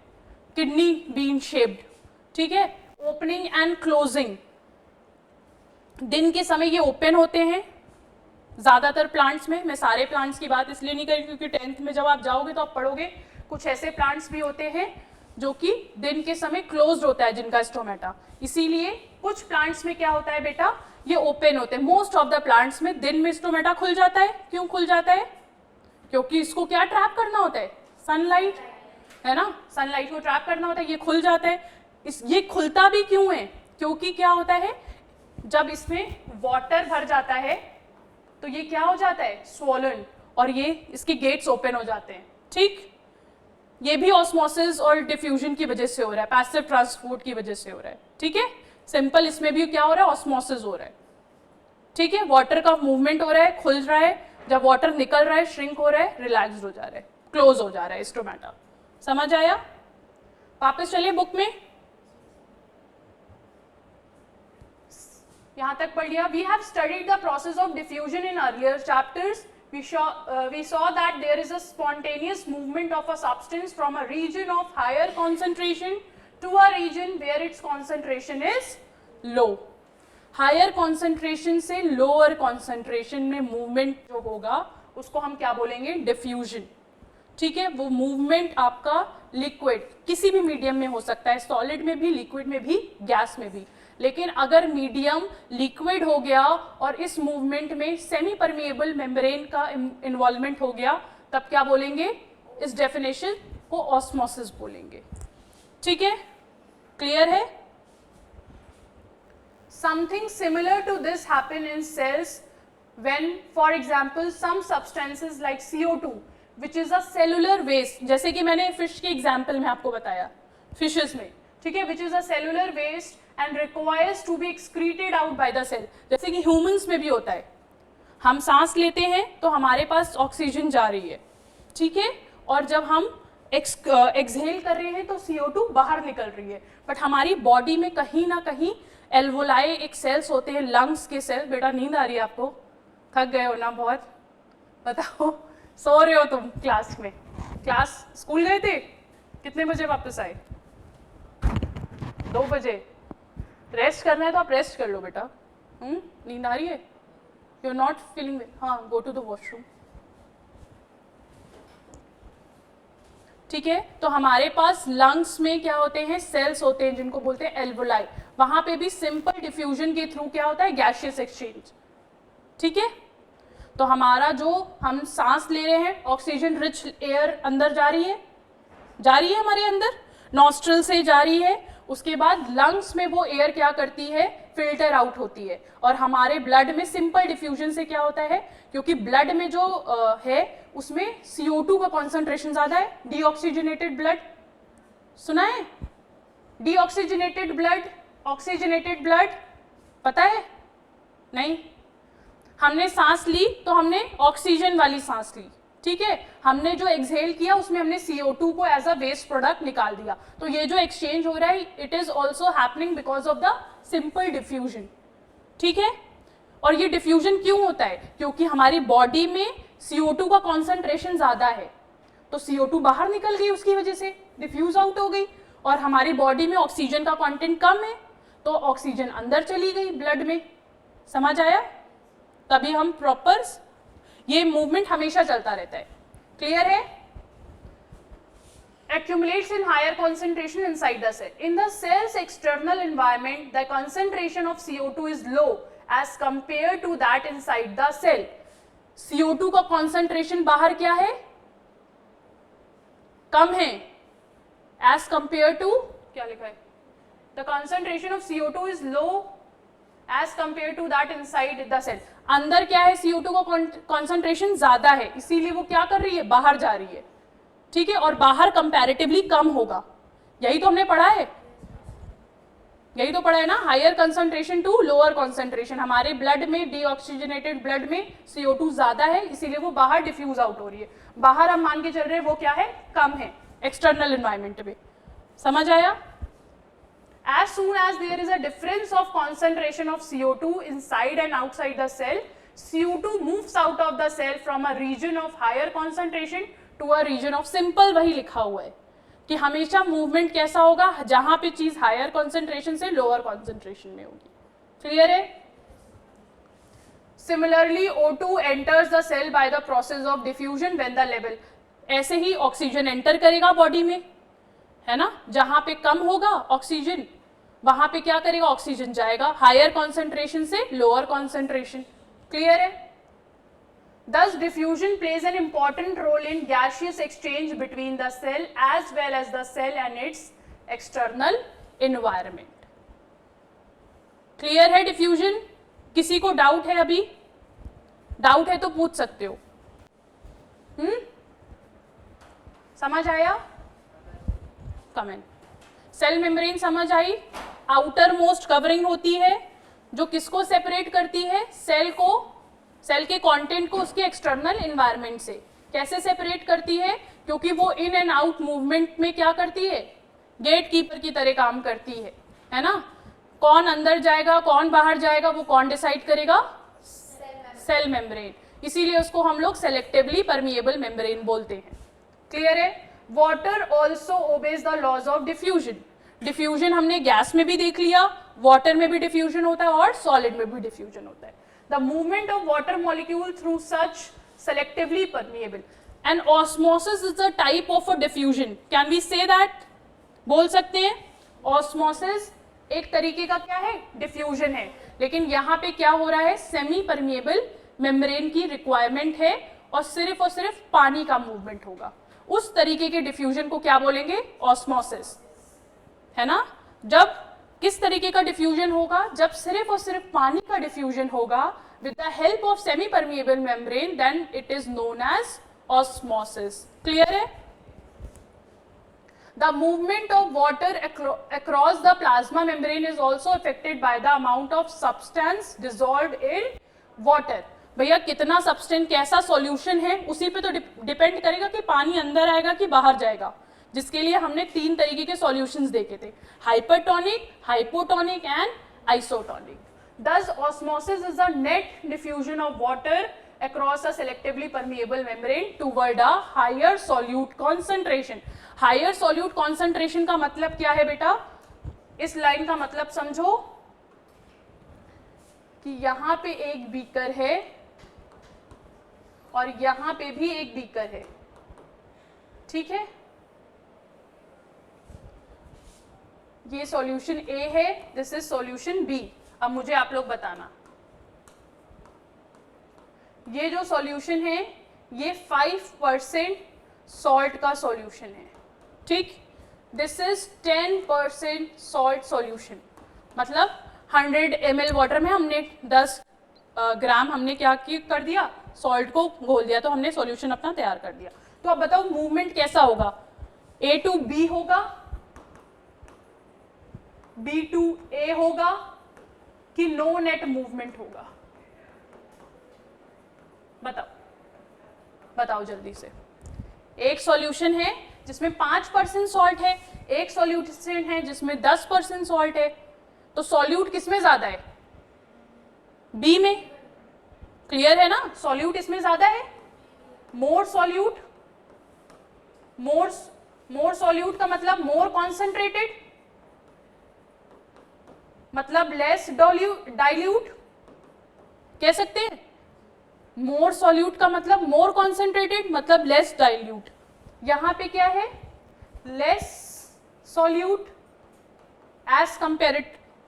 किडनी बीन शेप्ड, ठीक है. ओपनिंग एंड क्लोजिंग, दिन के समय ये ओपन होते हैं ज्यादातर प्लांट्स में. मैं सारे प्लांट्स की बात इसलिए नहीं करी क्योंकि 10th में जब आप जाओगे तो आप पढ़ोगे कुछ ऐसे प्लांट्स भी होते हैं जो कि दिन के समय क्लोज्ड होता है जिनका स्टोमेटा. इसीलिए कुछ प्लांट्स में क्या होता है बेटा, ये ओपन होते हैं. मोस्ट ऑफ द प्लांट्स में दिन में स्टोमेटा खुल जाता है. क्यों खुल जाता है, क्योंकि इसको क्या ट्रैप करना होता है, सनलाइट, है ना. सनलाइट को ट्रैप करना होता है, ये खुल जाता है. ये खुलता भी क्यों है, क्योंकि क्या होता है, जब इसमें वाटर भर जाता है तो ये क्या हो जाता है, स्वोलन, और ये इसके गेट्स ओपन हो जाते हैं, ठीक. ये भी ऑस्मोसिस और डिफ्यूजन की वजह से हो रहा है, पैसिव ट्रांसपोर्ट की वजह से हो रहा है, ठीक है. सिंपल इसमें भी क्या हो रहा है, ऑस्मोसिस हो रहा है, ठीक है. वाटर का मूवमेंट हो रहा है, खुल रहा है, जब वाटर निकल रहा है श्रिंक हो रहा है, रिलैक्स हो जा रहा है, क्लोज हो जा रहा है स्टोमेटा. समझ आया. वापस चलिए बुक में, यहां तक पढ़ लिया. We have studied the process of diffusion in earlier chapters. we saw that there is a spontaneous movement of a substance from a region of higher concentration to a region where its concentration is low. Higher concentration से लोअर कॉन्सेंट्रेशन में मूवमेंट जो होगा उसको हम क्या बोलेंगे, डिफ्यूजन, ठीक है. वो मूवमेंट आपका लिक्विड किसी भी मीडियम में हो सकता है, सॉलिड में भी, लिक्विड में भी, गैस में भी. लेकिन अगर मीडियम लिक्विड हो गया और इस मूवमेंट में सेमी परमिएबल मेम्ब्रेन का इन्वॉल्वमेंट हो गया, तब क्या बोलेंगे, इस डेफिनेशन को ऑस्मोसिस बोलेंगे, ठीक है. क्लियर है. Something similar to this happen in cells when, for example, some substances like CO2, which is a cellular waste, जैसे कि मैंने फिश के एग्जाम्पल में आपको बताया, फिशेस में, ठीक है, which is a cellular waste and requires to be excreted out by the cell. जैसे कि ह्यूमंस में भी होता है, हम सांस लेते हैं तो हमारे पास ऑक्सीजन जा रही है, ठीक है, और जब हम एक्सहेल कर रहे हैं तो CO2 बाहर निकल रही है. बट हमारी बॉडी में कहीं ना कहीं एल्वोलाई एक सेल्स होते हैं, लंग्स के सेल. बेटा नींद आ रही है आपको, थक गए हो ना बहुत, बताओ, सो रहे हो तुम क्लास में. क्लास स्कूल गए थे, कितने बजे वापस आए, 2 बजे. रेस्ट करना है तो आप रेस्ट कर लो बेटा. नींद आ रही है, यू आर नॉट फीलिंग, हाँ, गो टू द वॉशरूम, ठीक है. तो हमारे पास लंग्स में क्या होते हैं, सेल्स होते हैं जिनको बोलते हैं एल्वोलाई. वहां पे भी सिंपल डिफ्यूजन के थ्रू क्या होता है, गैसियस एक्सचेंज, ठीक है. तो हमारा जो हम सांस ले रहे हैं, ऑक्सीजन रिच एयर अंदर जा रही है हमारे अंदर, नॉस्ट्रल से जा रही है. उसके बाद लंग्स में वो एयर क्या करती है, फिल्टर आउट होती है. और हमारे ब्लड में सिंपल डिफ्यूजन से क्या होता है, क्योंकि ब्लड में जो है उसमें CO2 का कॉन्सेंट्रेशन ज्यादा है, डीऑक्सीजनेटेड ब्लड, सुना है? डीऑक्सीजनेटेड ब्लड, ऑक्सीजनेटेड ब्लड, पता है? नहीं। हमने सांस ली तो हमने ऑक्सीजन वाली सांस ली, ठीक है, हमने जो एक्सहेल किया उसमें हमने CO2 को एज अ वेस्ट प्रोडक्ट निकाल दिया। तो ये जो एक्सचेंज हो रहा है it is also happening because of the simple diffusion, ठीक है। और ये डिफ्यूजन क्यों होता है? क्योंकि हमारी बॉडी में CO2 का कॉन्सेंट्रेशन ज्यादा है, तो CO2 बाहर निकल गई, उसकी वजह से डिफ्यूज आउट हो गई, और हमारी बॉडी में ऑक्सीजन का कंटेंट कम है तो ऑक्सीजन अंदर चली गई ब्लड में। समझ आया? तभी हम प्रॉपर, ये मूवमेंट हमेशा चलता रहता है। क्लियर है? accumulates in higher concentration inside the cell. In the cell's external environment, the concentration of CO2 is low as compared to that inside the cell. CO2 का concentration बाहर क्या है? कम है as compared to, क्या लिखा है? The concentration of CO2 is low as compared to that inside the cell. अंदर क्या है? CO2 का concentration ज्यादा है, इसीलिए वो क्या कर रही है? बाहर जा रही है, ठीक है, और बाहर कंपैरेटिवली कम होगा। यही तो हमने पढ़ा है, यही तो पढ़ा है ना, higher concentration to lower concentration. हमारे ब्लड में, डीऑक्सीजनेटेड ब्लड में CO2 ज्यादा है, इसीलिए वो बाहर डिफ्यूज आउट हो रही है। बाहर हम मान के चल रहे हैं वो क्या है? कम है एक्सटर्नल एनवायरमेंट में। समझ आया? As soon as there is a difference of concentration of CO2 inside and outside the cell, CO2 moves out of the cell from a region of higher concentration to a region of simple। वही लिखा हुआ है कि हमेशा मूवमेंट कैसा होगा? जहां पे चीज हायर कॉन्सेंट्रेशन से लोअर कॉन्सेंट्रेशन में होगी। क्लियर है? Similarly, O2 enters the cell by the process of diffusion when the level, ऐसे ही ऑक्सीजन एंटर करेगा बॉडी में, है ना, जहां पे कम होगा ऑक्सीजन वहां पे क्या करेगा? ऑक्सीजन जाएगा हायर कॉन्सेंट्रेशन से लोअर कॉन्सेंट्रेशन। क्लियर है? Thus, diffusion plays an important role in gaseous exchange between the cell as well as the cell and its external environment. Clear है diffusion? किसी को डाउट है? अभी डाउट है तो पूछ सकते हो। समझ आया? कमेंट। सेल मेम्ब्रेन समझ आई? आउटर मोस्ट कवरिंग होती है जो किसको सेपरेट करती है? सेल को, सेल के कंटेंट को उसके एक्सटर्नल एनवायरनमेंट से। कैसे सेपरेट करती है? क्योंकि वो इन एंड आउट मूवमेंट में क्या करती है? गेट कीपर की तरह काम करती है ना। कौन अंदर जाएगा कौन बाहर जाएगा वो कौन डिसाइड करेगा? Cell membrane. इसीलिए उसको हम लोग सेलेक्टिवली परमिएबल मेम्ब्रेन बोलते हैं। क्लियर है? Water also obeys the laws of diffusion. Diffusion हमने गैस में भी देख लिया, वाटर में भी डिफ्यूजन होता है और सॉलिड में भी डिफ्यूजन होता है। The movement of water molecule through such selectively permeable and osmosis is a type of a diffusion. Can we say that? बोल सकते हैं osmosis एक तरीके का क्या है? डिफ्यूजन है। लेकिन यहाँ पे क्या हो रहा है? सेमी परमिएबल मेम्ब्रेन की रिक्वायरमेंट है और सिर्फ पानी का मूवमेंट होगा। उस तरीके के डिफ्यूजन को क्या बोलेंगे? ऑस्मोसिस, है ना। जब किस तरीके का डिफ्यूजन होगा? जब सिर्फ और सिर्फ पानी का डिफ्यूजन होगा with the help of semi permeable membrane, then it is known as osmosis. Clear है? The movement of water across the plasma membrane is also affected by the amount of substance dissolved in water. भैया कितना सब्सटेंस, कैसा सॉल्यूशन है, उसी पे तो डिपेंड करेगा कि पानी अंदर आएगा कि बाहर जाएगा। जिसके लिए हमने 3 तरीके के सॉल्यूशंस देखे थे, hypertonic, hypotonic and isotonic. Thus, osmosis is a net diffusion of water across a selectively permeable membrane toward a higher solute concentration. Higher solute concentration का मतलब क्या है बेटा? इस लाइन का मतलब समझो कि यहाँ पे एक बीकर है और यहाँ पे भी एक बीकर है, ठीक है। ये सॉल्यूशन A है, दिस इज सॉल्यूशन B। अब मुझे आप लोग बताना, ये जो सॉल्यूशन है ये 5% सॉल्ट का सॉल्यूशन है, ठीक। दिस इज 10% सॉल्ट सॉल्यूशन, मतलब 100 ml वाटर में हमने 10 ग्राम हमने क्या कर दिया? सॉल्ट को घोल दिया, तो हमने सॉल्यूशन अपना तैयार कर दिया। तो अब बताओ मूवमेंट कैसा होगा? A to B होगा B2A होगा कि नो नेट मूवमेंट होगा? बताओ बताओ जल्दी से। एक सॉल्यूशन है जिसमें 5% सॉल्ट है, एक सॉल्यूशन है जिसमें 10% सॉल्ट है, तो सॉल्यूट किसमें ज्यादा है? बी में। क्लियर है ना? सॉल्यूट इसमें ज्यादा है, मोर सॉल्यूट। मोर सॉल्यूट का मतलब मोर कॉन्सेंट्रेटेड, मतलब लेस डाइल्यूट कह सकते हैं। मोर सॉल्यूट का मतलब मोर कॉन्सेंट्रेटेड, मतलब लेस डाइल्यूट। यहां पे क्या है? Less solute as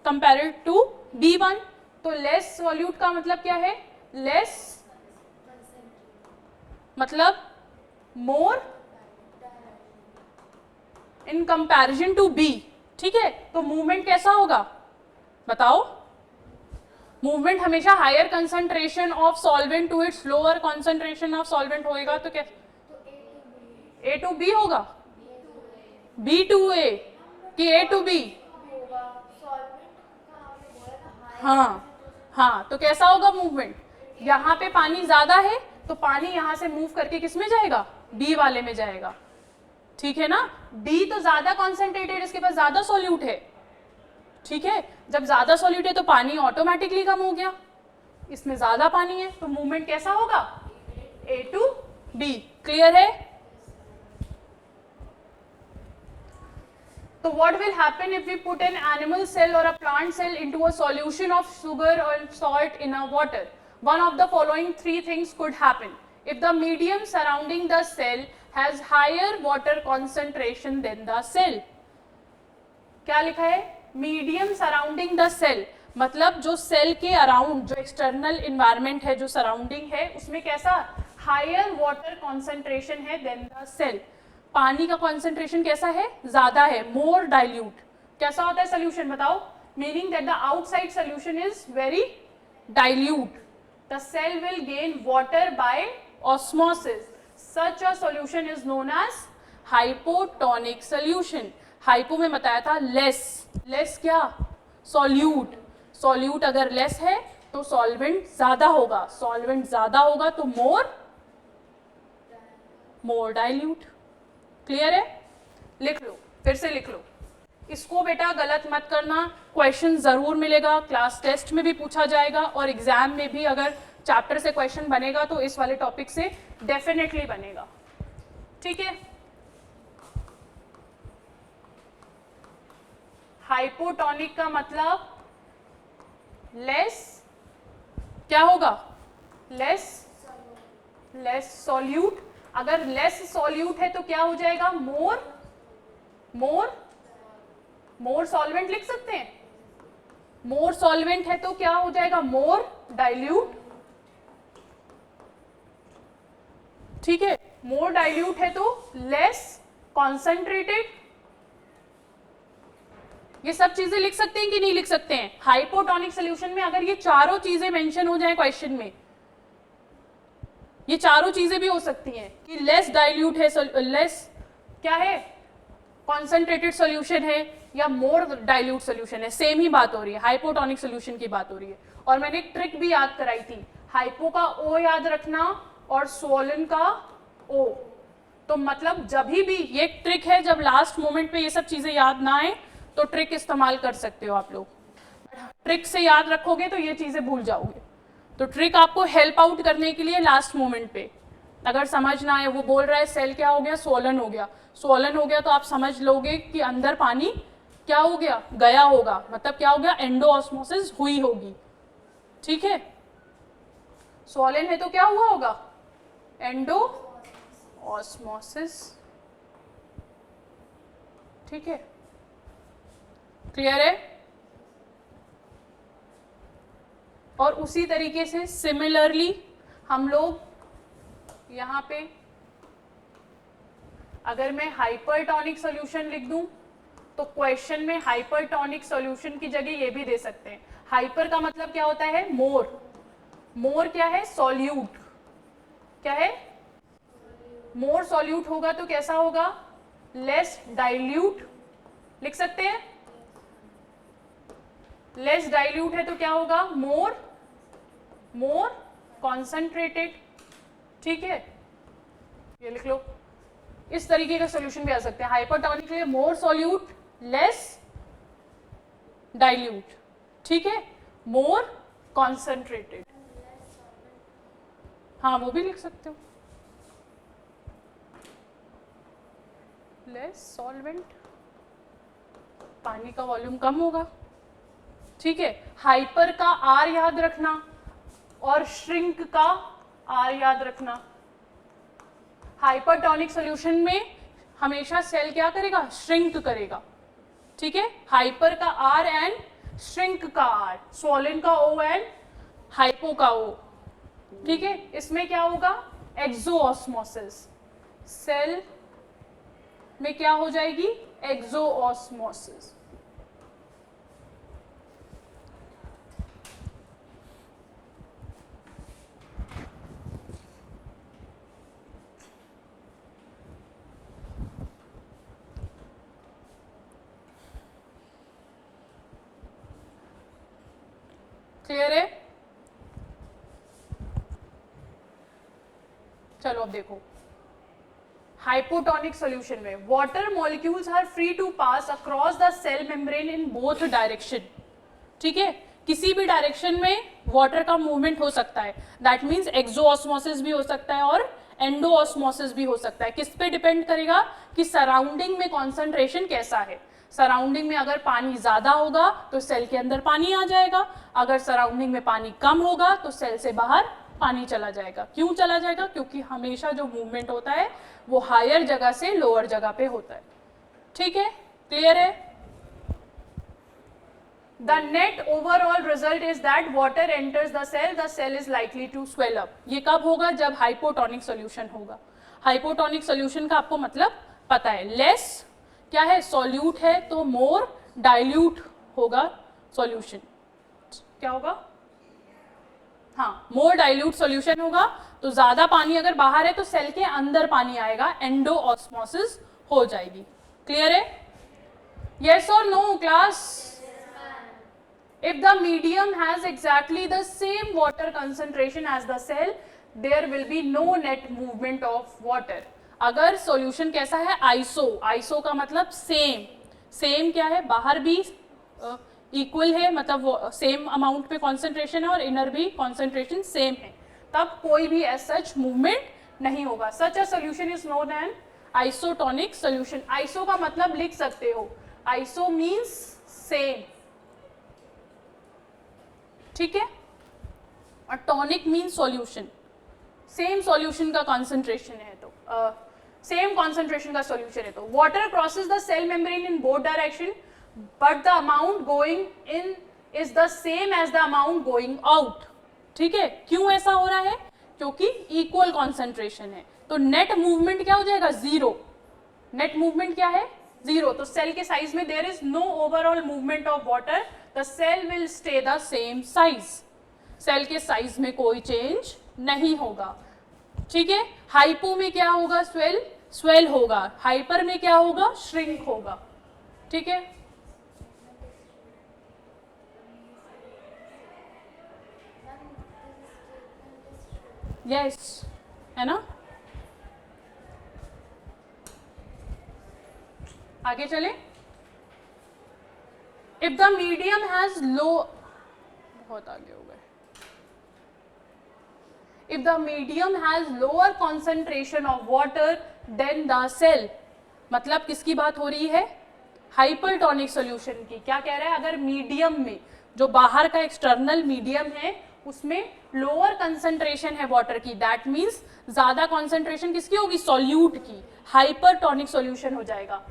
compared to B1। तो लेस सॉल्यूट का मतलब क्या है? लेस मतलब मोर इन कंपैरिजन टू B। ठीक है, तो मूवमेंट कैसा होगा बताओ? मूवमेंट हमेशा higher concentration of solvent to its lower concentration of solvent होएगा, तो क्या A to B होगा? B to A कि A to B? हाँ हाँ, तो कैसा होगा मूवमेंट? यहाँ पे पानी ज्यादा है तो पानी यहाँ से मूव करके किस में जाएगा? B वाले में जाएगा। ठीक है ना? B तो ज्यादा कॉन्सेंट्रेटेड, इसके पास ज्यादा सॉल्यूट है। ठीक है, जब ज्यादा सॉल्यूट है तो पानी ऑटोमेटिकली कम हो गया, इसमें ज्यादा पानी है, तो मूवमेंट कैसा होगा? A to B। क्लियर है? तो what will happen if we put an animal cell or a plant cell into a solution of sugar or salt in a water? One of the following three things could happen. If the medium surrounding the cell has higher water concentration than the cell. क्या लिखा है? मीडियम सराउंडिंग द सेल, मतलब जो सेल के अराउंड जो एक्सटर्नल इन्वायरमेंट है, जो सराउंडिंग है, उसमें कैसा हायर वाटर कॉन्सेंट्रेशन है देन द सेल। पानी का कॉन्सेंट्रेशन कैसा है? ज्यादा है, मोर डाइल्यूट। कैसा होता है सोल्यूशन बताओ? Meaning that the outside solution is very dilute. The cell will gain water by osmosis. Such a solution is known as hypotonic solution. Hypo में बताया था लेस, लेस क्या? सॉल्यूट। सॉल्यूट अगर लेस है तो सॉल्वेंट ज्यादा होगा, सॉल्वेंट ज्यादा होगा तो मोर डाइल्यूट। क्लियर है? लिख लो, फिर से लिख लो इसको बेटा, गलत मत करना। क्वेश्चन जरूर मिलेगा, क्लास टेस्ट में भी पूछा जाएगा और एग्जाम में भी अगर चैप्टर से क्वेश्चन बनेगा तो इस वाले टॉपिक से डेफिनेटली बनेगा। ठीक है? हाइपोटोनिक का मतलब लेस क्या होगा? Less solute. अगर लेस सॉल्यूट है तो क्या हो जाएगा? मोर सॉल्वेंट लिख सकते हैं। मोर सॉल्वेंट है तो क्या हो जाएगा? मोर डाइल्यूट। ठीक है, मोर डाइल्यूट है तो लेस कॉन्सेंट्रेटेड। ये सब चीजें लिख सकते हैं कि नहीं लिख सकते हैं? हाइपोटोनिक सोल्यूशन में अगर ये चारों चीजें मेंशन हो जाए क्वेश्चन में, ये चारों चीजें भी हो सकती हैं कि लेस डाइल्यूट है, लेस क्या है? कॉन्सेंट्रेटेड सोल्यूशन है, या मोर डाइल्यूट सोल्यूशन है। सेम ही बात हो रही है, हाइपोटोनिक सोल्यूशन की बात हो रही है। और मैंने एक ट्रिक भी याद कराई थी, हाइपो का ओ याद रखना और स्वोलन का ओ। तो मतलब जब भी ये ट्रिक है, जब लास्ट मोमेंट पे ये सब चीजें याद ना आए तो ट्रिक इस्तेमाल कर सकते हो आप लोग। ट्रिक से याद रखोगे तो ये चीजें भूल जाओगे। तो ट्रिक आपको हेल्प आउट करने के लिए लास्ट मोमेंट पे अगर समझ ना आए, वो बोल रहा है सेल क्या हो गया? स्वोलन हो गया। स्वोलन हो गया तो आप समझ लोगे कि अंदर पानी क्या हो गया? गया होगा, मतलब क्या हो गया? एंडो ऑस्मोसिस हुई होगी। ठीक है, स्वोलन है तो क्या हुआ होगा? Endo osmosis. ठीक है, क्लियर है? और उसी तरीके से सिमिलरली हम लोग यहाँ पे अगर मैं हाइपरटोनिक सॉल्यूशन लिख दूं तो क्वेश्चन में हाइपरटोनिक सॉल्यूशन की जगह ये भी दे सकते हैं। हाइपर का मतलब क्या होता है? मोर। मोर क्या है? सॉल्यूट। क्या है? मोर सॉल्यूट होगा तो कैसा होगा? लेस डाइल्यूट लिख सकते हैं। लेस डाइल्यूट है तो क्या होगा, मोर कॉन्सेंट्रेटेड, ठीक है, ये लिख लो। इस तरीके का सोल्यूशन भी आ सकते हैं, हाइपरटोनिक के लिए मोर सॉल्यूट लेस डाइल्यूट, ठीक है, मोर कॉन्सेंट्रेटेड, हाँ वो भी लिख सकते हो, लेस सॉल्वेंट, पानी का वॉल्यूम कम होगा, ठीक है। हाइपर का आर याद रखना और श्रिंक का आर याद रखना। हाइपरटोनिक सॉल्यूशन में हमेशा सेल क्या करेगा, श्रिंक करेगा, ठीक है। हाइपर का आर एंड श्रिंक का आर, स्वॉलन का ओ एंड हाइपो का ओ, ठीक है। इसमें क्या होगा, एक्सोऑस्मोसिस, सेल में क्या हो जाएगी, एक्सोऑस्मोसिस। क्लियर है? चलो अब देखो, हाइपोटोनिक सॉल्यूशन में water molecules are free to pass across the cell membrane in both direction, ठीक है। किसी भी डायरेक्शन में वाटर का मूवमेंट हो सकता है, दैट मीन्स एक्सोऑस्मोसिस भी हो सकता है और एंडोऑस्मोसिस भी हो सकता है। किस पे डिपेंड करेगा कि सराउंडिंग में कॉन्सेंट्रेशन कैसा है। सराउंडिंग में अगर पानी ज्यादा होगा तो सेल के अंदर पानी आ जाएगा, अगर सराउंडिंग में पानी कम होगा तो सेल से बाहर पानी चला जाएगा। क्यों चला जाएगा, क्योंकि हमेशा जो मूवमेंट होता है वो हायर जगह से लोअर जगह पे होता है, ठीक है। क्लियर है? The net overall result is that water enters the cell is likely to swell up. ये कब होगा, जब हाइपोटोनिक सॉल्यूशन होगा। हाइपोटोनिक सॉल्यूशन का आपको मतलब पता है, लेस क्या है, सॉल्यूट है तो मोर डाइल्यूट होगा सॉल्यूशन, क्या होगा, हाँ मोर डाइल्यूट सॉल्यूशन होगा। तो ज्यादा पानी अगर बाहर है तो सेल के अंदर पानी आएगा, एंडोऑस्मोसिस हो जाएगी। क्लियर है? यस और no class? If the medium has exactly the same water concentration as the cell, there will be no net movement of water. अगर सॉल्यूशन कैसा है, आइसो, आइसो का मतलब सेम, सेम क्या है, बाहर भी इक्वल है, मतलब सेम अमाउंट पे कॉन्सेंट्रेशन है और इनर भी कॉन्सेंट्रेशन सेम है, तब कोई भी एज सच मूवमेंट नहीं होगा। Such a solution is known an isotonic solution. Iso का मतलब लिख सकते हो, आइसो मीन्स सेम, ठीक है, और tonic mean solution, same solution का कॉन्सेंट्रेशन है तो सेम कॉन्सेंट्रेशन का सॉल्यूशन है तो water crosses the cell membrane in both direction but the amount going in is the same as the amount going out, ठीक है। क्यों ऐसा हो रहा है, क्योंकि इक्वल कॉन्सेंट्रेशन है, तो नेट मूवमेंट क्या हो जाएगा, जीरो। नेट मूवमेंट क्या है, जीरो। तो सेल के साइज में there is no overall movement of water, the cell will stay the same size. Cell के साइज में कोई चेंज नहीं होगा, ठीक है। हाइपो में क्या होगा, स्वेल, स्वेल होगा। हाइपर में क्या होगा, श्रिंक होगा, ठीक है। यस, है ना। आगे चले। If the medium has low, बहुत आगे हो गए। If the medium has lower concentration of water than the cell, मतलब किसकी बात हो रही है, हाइपरटोनिक सॉल्यूशन की। क्या कह रहा है, अगर मीडियम में, जो बाहर का एक्सटर्नल मीडियम है उसमें लोअर कंसंट्रेशन है वाटर की, दैट मीन्स ज्यादा कंसंट्रेशन किसकी होगी, सॉल्यूट की, हाइपरटोनिक सॉल्यूशन हो जाएगा।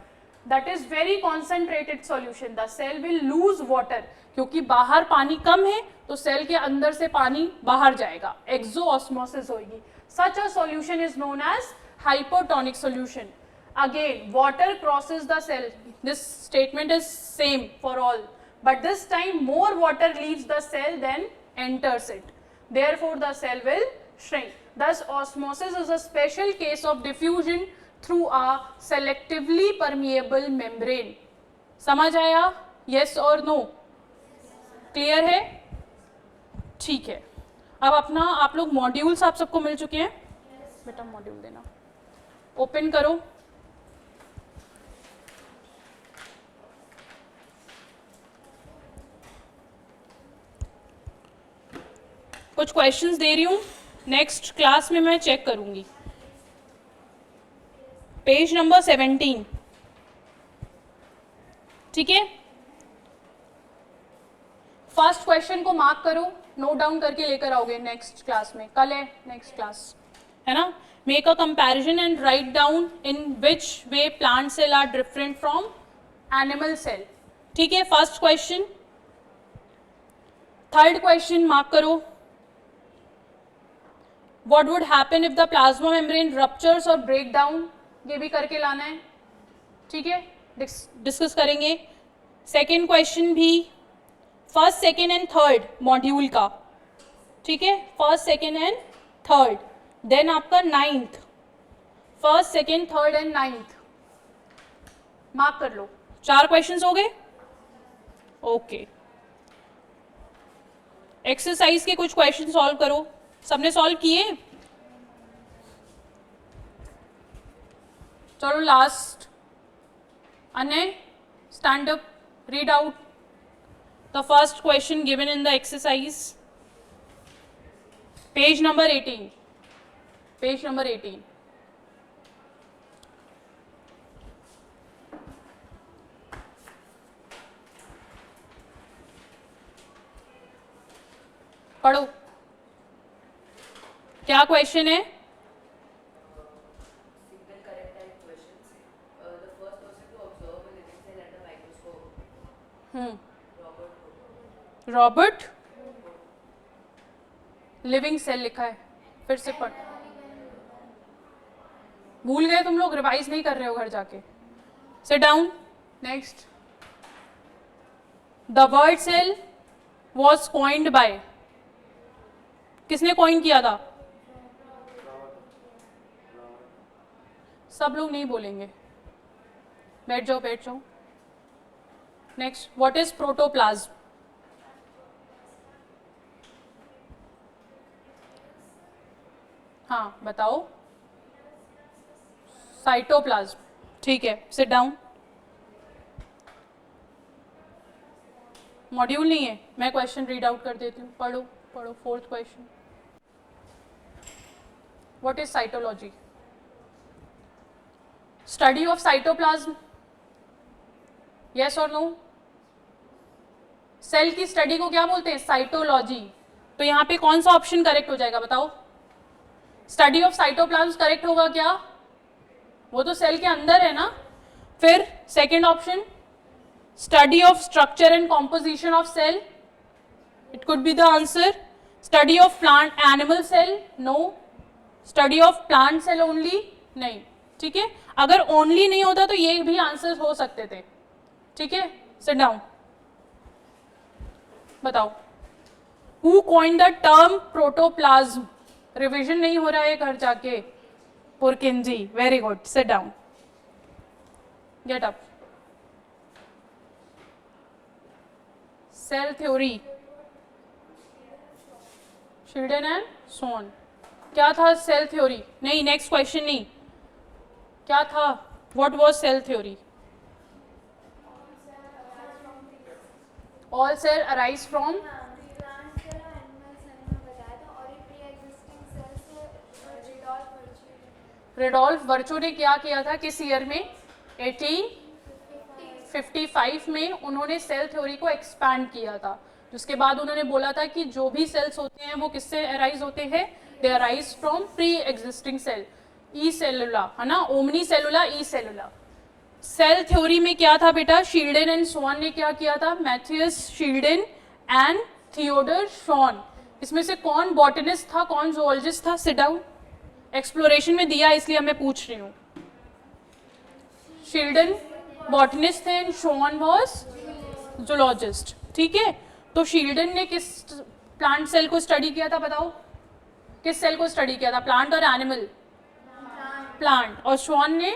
That is very concentrated solution. The cell will lose water, क्योंकि बाहर पानी कम है तो सेल के अंदर से पानी बाहर जाएगा, एक्सोऑस्मोसिस होगी। Such a solution is known as hypertonic solution. Again, water crosses the cell. This statement is same for all, but this time more water leaves the cell than enters it. Therefore, the cell will shrink. Thus, osmosis is a special case of diffusion through a selectively permeable membrane. समझ आया? Yes or no? क्लियर है? ठीक है, अब अपना आप लोग मॉड्यूल्स आप सबको मिल चुके हैं? बेटा मॉड्यूल देना, ओपन करो। कुछ क्वेश्चंस दे रही हूँ, नेक्स्ट क्लास में मैं चेक करूंगी। पेज नंबर 17, ठीक है। फर्स्ट क्वेश्चन को मार्क करो, नोट डाउन करके लेकर आओगे नेक्स्ट क्लास में, कल है नेक्स्ट क्लास, है ना। Make a comparison and write down in which way plant cell are different from animal cell, ठीक है। First question. Third question mark करो, what would happen if the plasma membrane ruptures और ब्रेक डाउन, ये भी करके लाना है, ठीक है, डिस्कस करेंगे। सेकेंड क्वेश्चन भी first second and third module का, ठीक है, first second and third. Then आपका ninth, first second third and ninth, mark कर लो। 4 क्वेश्चंस हो गए, ओके। एक्सरसाइज के कुछ क्वेश्चन सॉल्व करो, सबने सॉल्व किए? चलो last, Anay stand up, read out the first question given in the exercise, page number 18, page number 18। पढ़ो, क्या क्वेश्चन है? रॉबर्ट लिविंग सेल लिखा है, फिर से पढ़, भूल गए तुम लोग, रिवाइज नहीं कर रहे हो घर जाके। Sit down. Next, the word cell was coined by, किसने कॉइन किया था? सब लोग नहीं बोलेंगे, बैठ जाओ बैठ जाओ। Next, what is protoplasm? हाँ बताओ। साइटोप्लाज्म, ठीक है, सिट डाउन। मॉड्यूल नहीं है, मैं क्वेश्चन रीड आउट कर देती हूँ, पढ़ो पढ़ो। Fourth question, what is cytology? Study of cytoplasm, yes और नो? सेल की स्टडी को क्या बोलते हैं? साइटोलॉजी। तो यहाँ पे कौन सा ऑप्शन करेक्ट हो जाएगा बताओ? स्टडी ऑफ साइटोप्लाज्म करेक्ट होगा क्या? वो तो सेल के अंदर है ना। फिर second option, study of structure and composition of cell, it could be the answer. Study of plant animal cell, no. Study of plant cell only, नहीं, ठीक है। अगर ओनली नहीं होता तो ये भी आंसर हो सकते थे, ठीक है। सिट डाउन, बताओ। Who coined the term protoplasm? Revision नहीं हो रहा है घर जाके, Purkinje, very good, sit down, get up. Cell theory, Schleiden and Schwann. क्या था सेल थ्योरी? नहीं, नेक्स्ट क्वेश्चन नहीं, क्या था? What was cell theory? All cell arise from, Rudolf Virchow ने क्या किया था, किस ईयर में? 1855 में उन्होंने सेल थ्योरी को एक्सपैंड किया था। जिसके बाद उन्होंने बोला था कि जो भी सेल्स होते हैं वो किससे अराइज होते हैं? They arise from pre existing cell, ई सेलुला, है ना, ओमनी सेलुला, ई सेलुला। सेल थ्योरी में क्या था बेटा? शील्डन एंड स्वान ने क्या किया था? Matthias Schleiden and Theodor Schwann. इसमें से कौन बॉटनिस्ट था, कौन जूलॉजिस्ट था? Sit down. एक्सप्लोरेशन में दिया इसलिए मैं पूछ रही हूँ। शील्डन बॉटनिस्ट थे एंड शॉन वॉज जूलॉजिस्ट, ठीक है। तो शील्डन ने किस प्लांट सेल को स्टडी किया था बताओ? किस सेल को स्टडी किया था? प्लांट और एनिमल? प्लांट। और शॉन ने?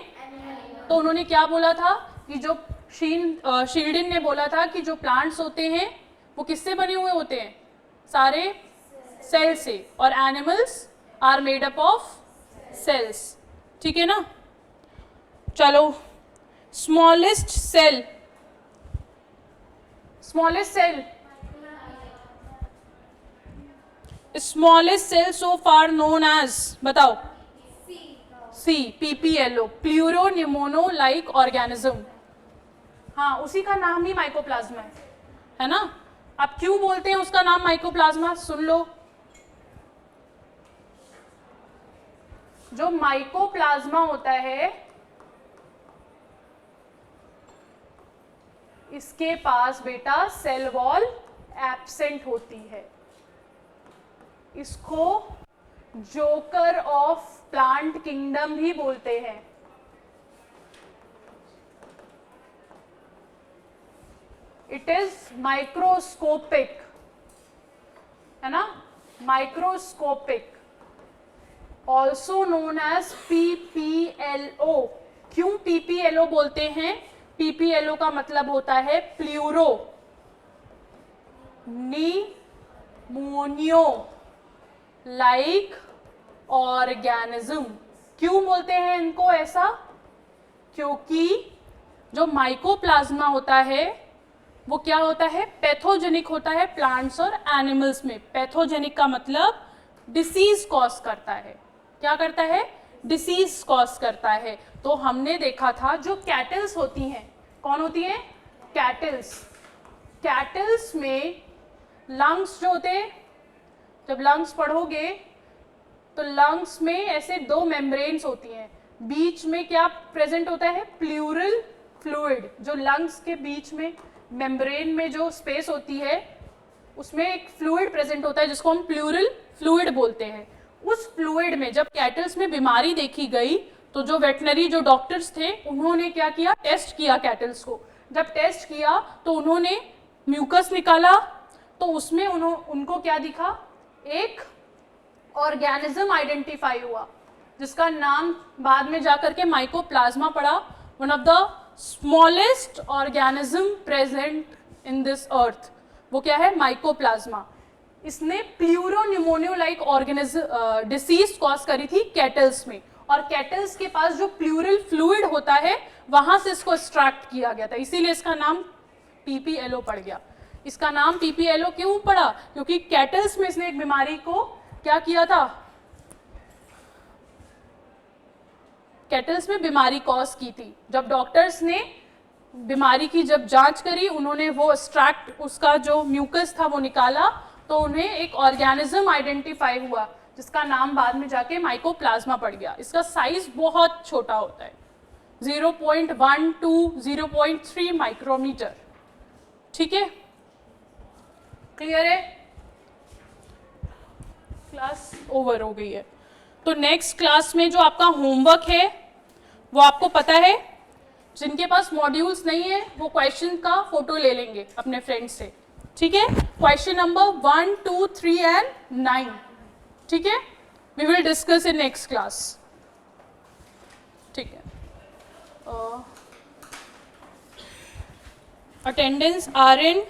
तो उन्होंने क्या बोला था कि जो शील्डन ने बोला था कि जो प्लांट्स होते हैं वो किससे बने हुए होते हैं? सारे सेल से, और animals are made up of cells, ठीक है ना। चलो, smallest cell, smallest cell, smallest cell so far known as, बताओ, सी, पीपीएलओ, प्लूरोनिमोनो लाइक ऑर्गेनिज्म। हाँ, उसी का नाम ही माइकोप्लाज्मा है ना। अब क्यों बोलते हैं उसका नाम माइकोप्लाज्मा, सुन लो। जो माइकोप्लाज्मा होता है इसके पास बेटा सेल वॉल एब्सेंट होती है। इसको जोकर ऑफ प्लांट किंगडम भी बोलते हैं। इट इज माइक्रोस्कोपिक, है ना, microscopic, also known as PPLO. क्यों पीपीएलओ बोलते हैं? पीपीएलओ का मतलब होता है प्लूरो निमोनियो लाइक ऑर्गेनिज्म। क्यों बोलते हैं इनको ऐसा? क्योंकि जो माइकोप्लाज्मा होता है वो क्या होता है? पैथोजेनिक होता है प्लांट्स और एनिमल्स में। पैथोजेनिक का मतलब डिसीज कॉज करता है। क्या करता है? डिसीज कॉज करता है। तो हमने देखा था जो कैटल्स होती हैं, कौन होती हैं? कैटल्स। कैटल्स में लंग्स जो होते हैं, जब लंग्स पढ़ोगे तो लंग्स में ऐसे दो मेम्ब्रेन्स होती हैं। बीच में क्या प्रेजेंट होता है? Pleural fluid. जो लंग्स के बीच में मेम्ब्रेन में जो स्पेस होती है उसमें एक फ्लूइड प्रेजेंट होता है जिसको हम प्लूरल फ्लूइड बोलते हैं। उस फ्लूइड में जब कैटल्स में बीमारी देखी गई तो जो वेटनरी जो डॉक्टर्स थे उन्होंने क्या किया? टेस्ट किया कैटल्स को। जब टेस्ट किया तो उन्होंने म्यूकस निकाला, तो उसमें उनको क्या दिखा? एक ऑर्गेनिज्म आइडेंटिफाई हुआ जिसका नाम बाद में जाकर के माइकोप्लाज्मा पड़ा। One of the smallest organism present in this earth, वो क्या है? माइकोप्लाज्मा। इसने प्लूरोनिमोनियो लाइक ऑर्गेनिज्म डिसीज कॉज करी थी कैटल्स में, और कैटल्स के पास जो प्लूरल फ्लूइड होता है वहां से इसको एक्सट्रैक्ट किया गया था, इसीलिए इसका नाम पीपीएलओ पड़ गया। इसका नाम पीपीएलओ क्यों पड़ा? क्योंकि कैटल्स में इसने एक बीमारी को क्या किया था? कैटल्स में बीमारी कॉज की थी। जब डॉक्टर्स ने बीमारी की जब जांच करी, उन्होंने वो एक्सट्रैक्ट उसका जो म्यूकस था वो निकाला, तो उन्हें एक ऑर्गेनिज्म आइडेंटिफाई हुआ जिसका नाम बाद में जाके माइकोप्लाज्मा पड़ गया। इसका साइज बहुत छोटा होता है, 0.1 to 0.3 माइक्रोमीटर। ठीक है, क्लियर है? क्लास ओवर हो गई है। तो नेक्स्ट क्लास में जो आपका होमवर्क है वो आपको पता है, जिनके पास मॉड्यूल्स नहीं है वो क्वेश्चन का फोटो ले लेंगे अपने फ्रेंड्स से। ठीक है, क्वेश्चन नंबर 1, 2, 3 and 9। ठीक है, we will discuss in next class. ठीक है, अटेंडेंस RN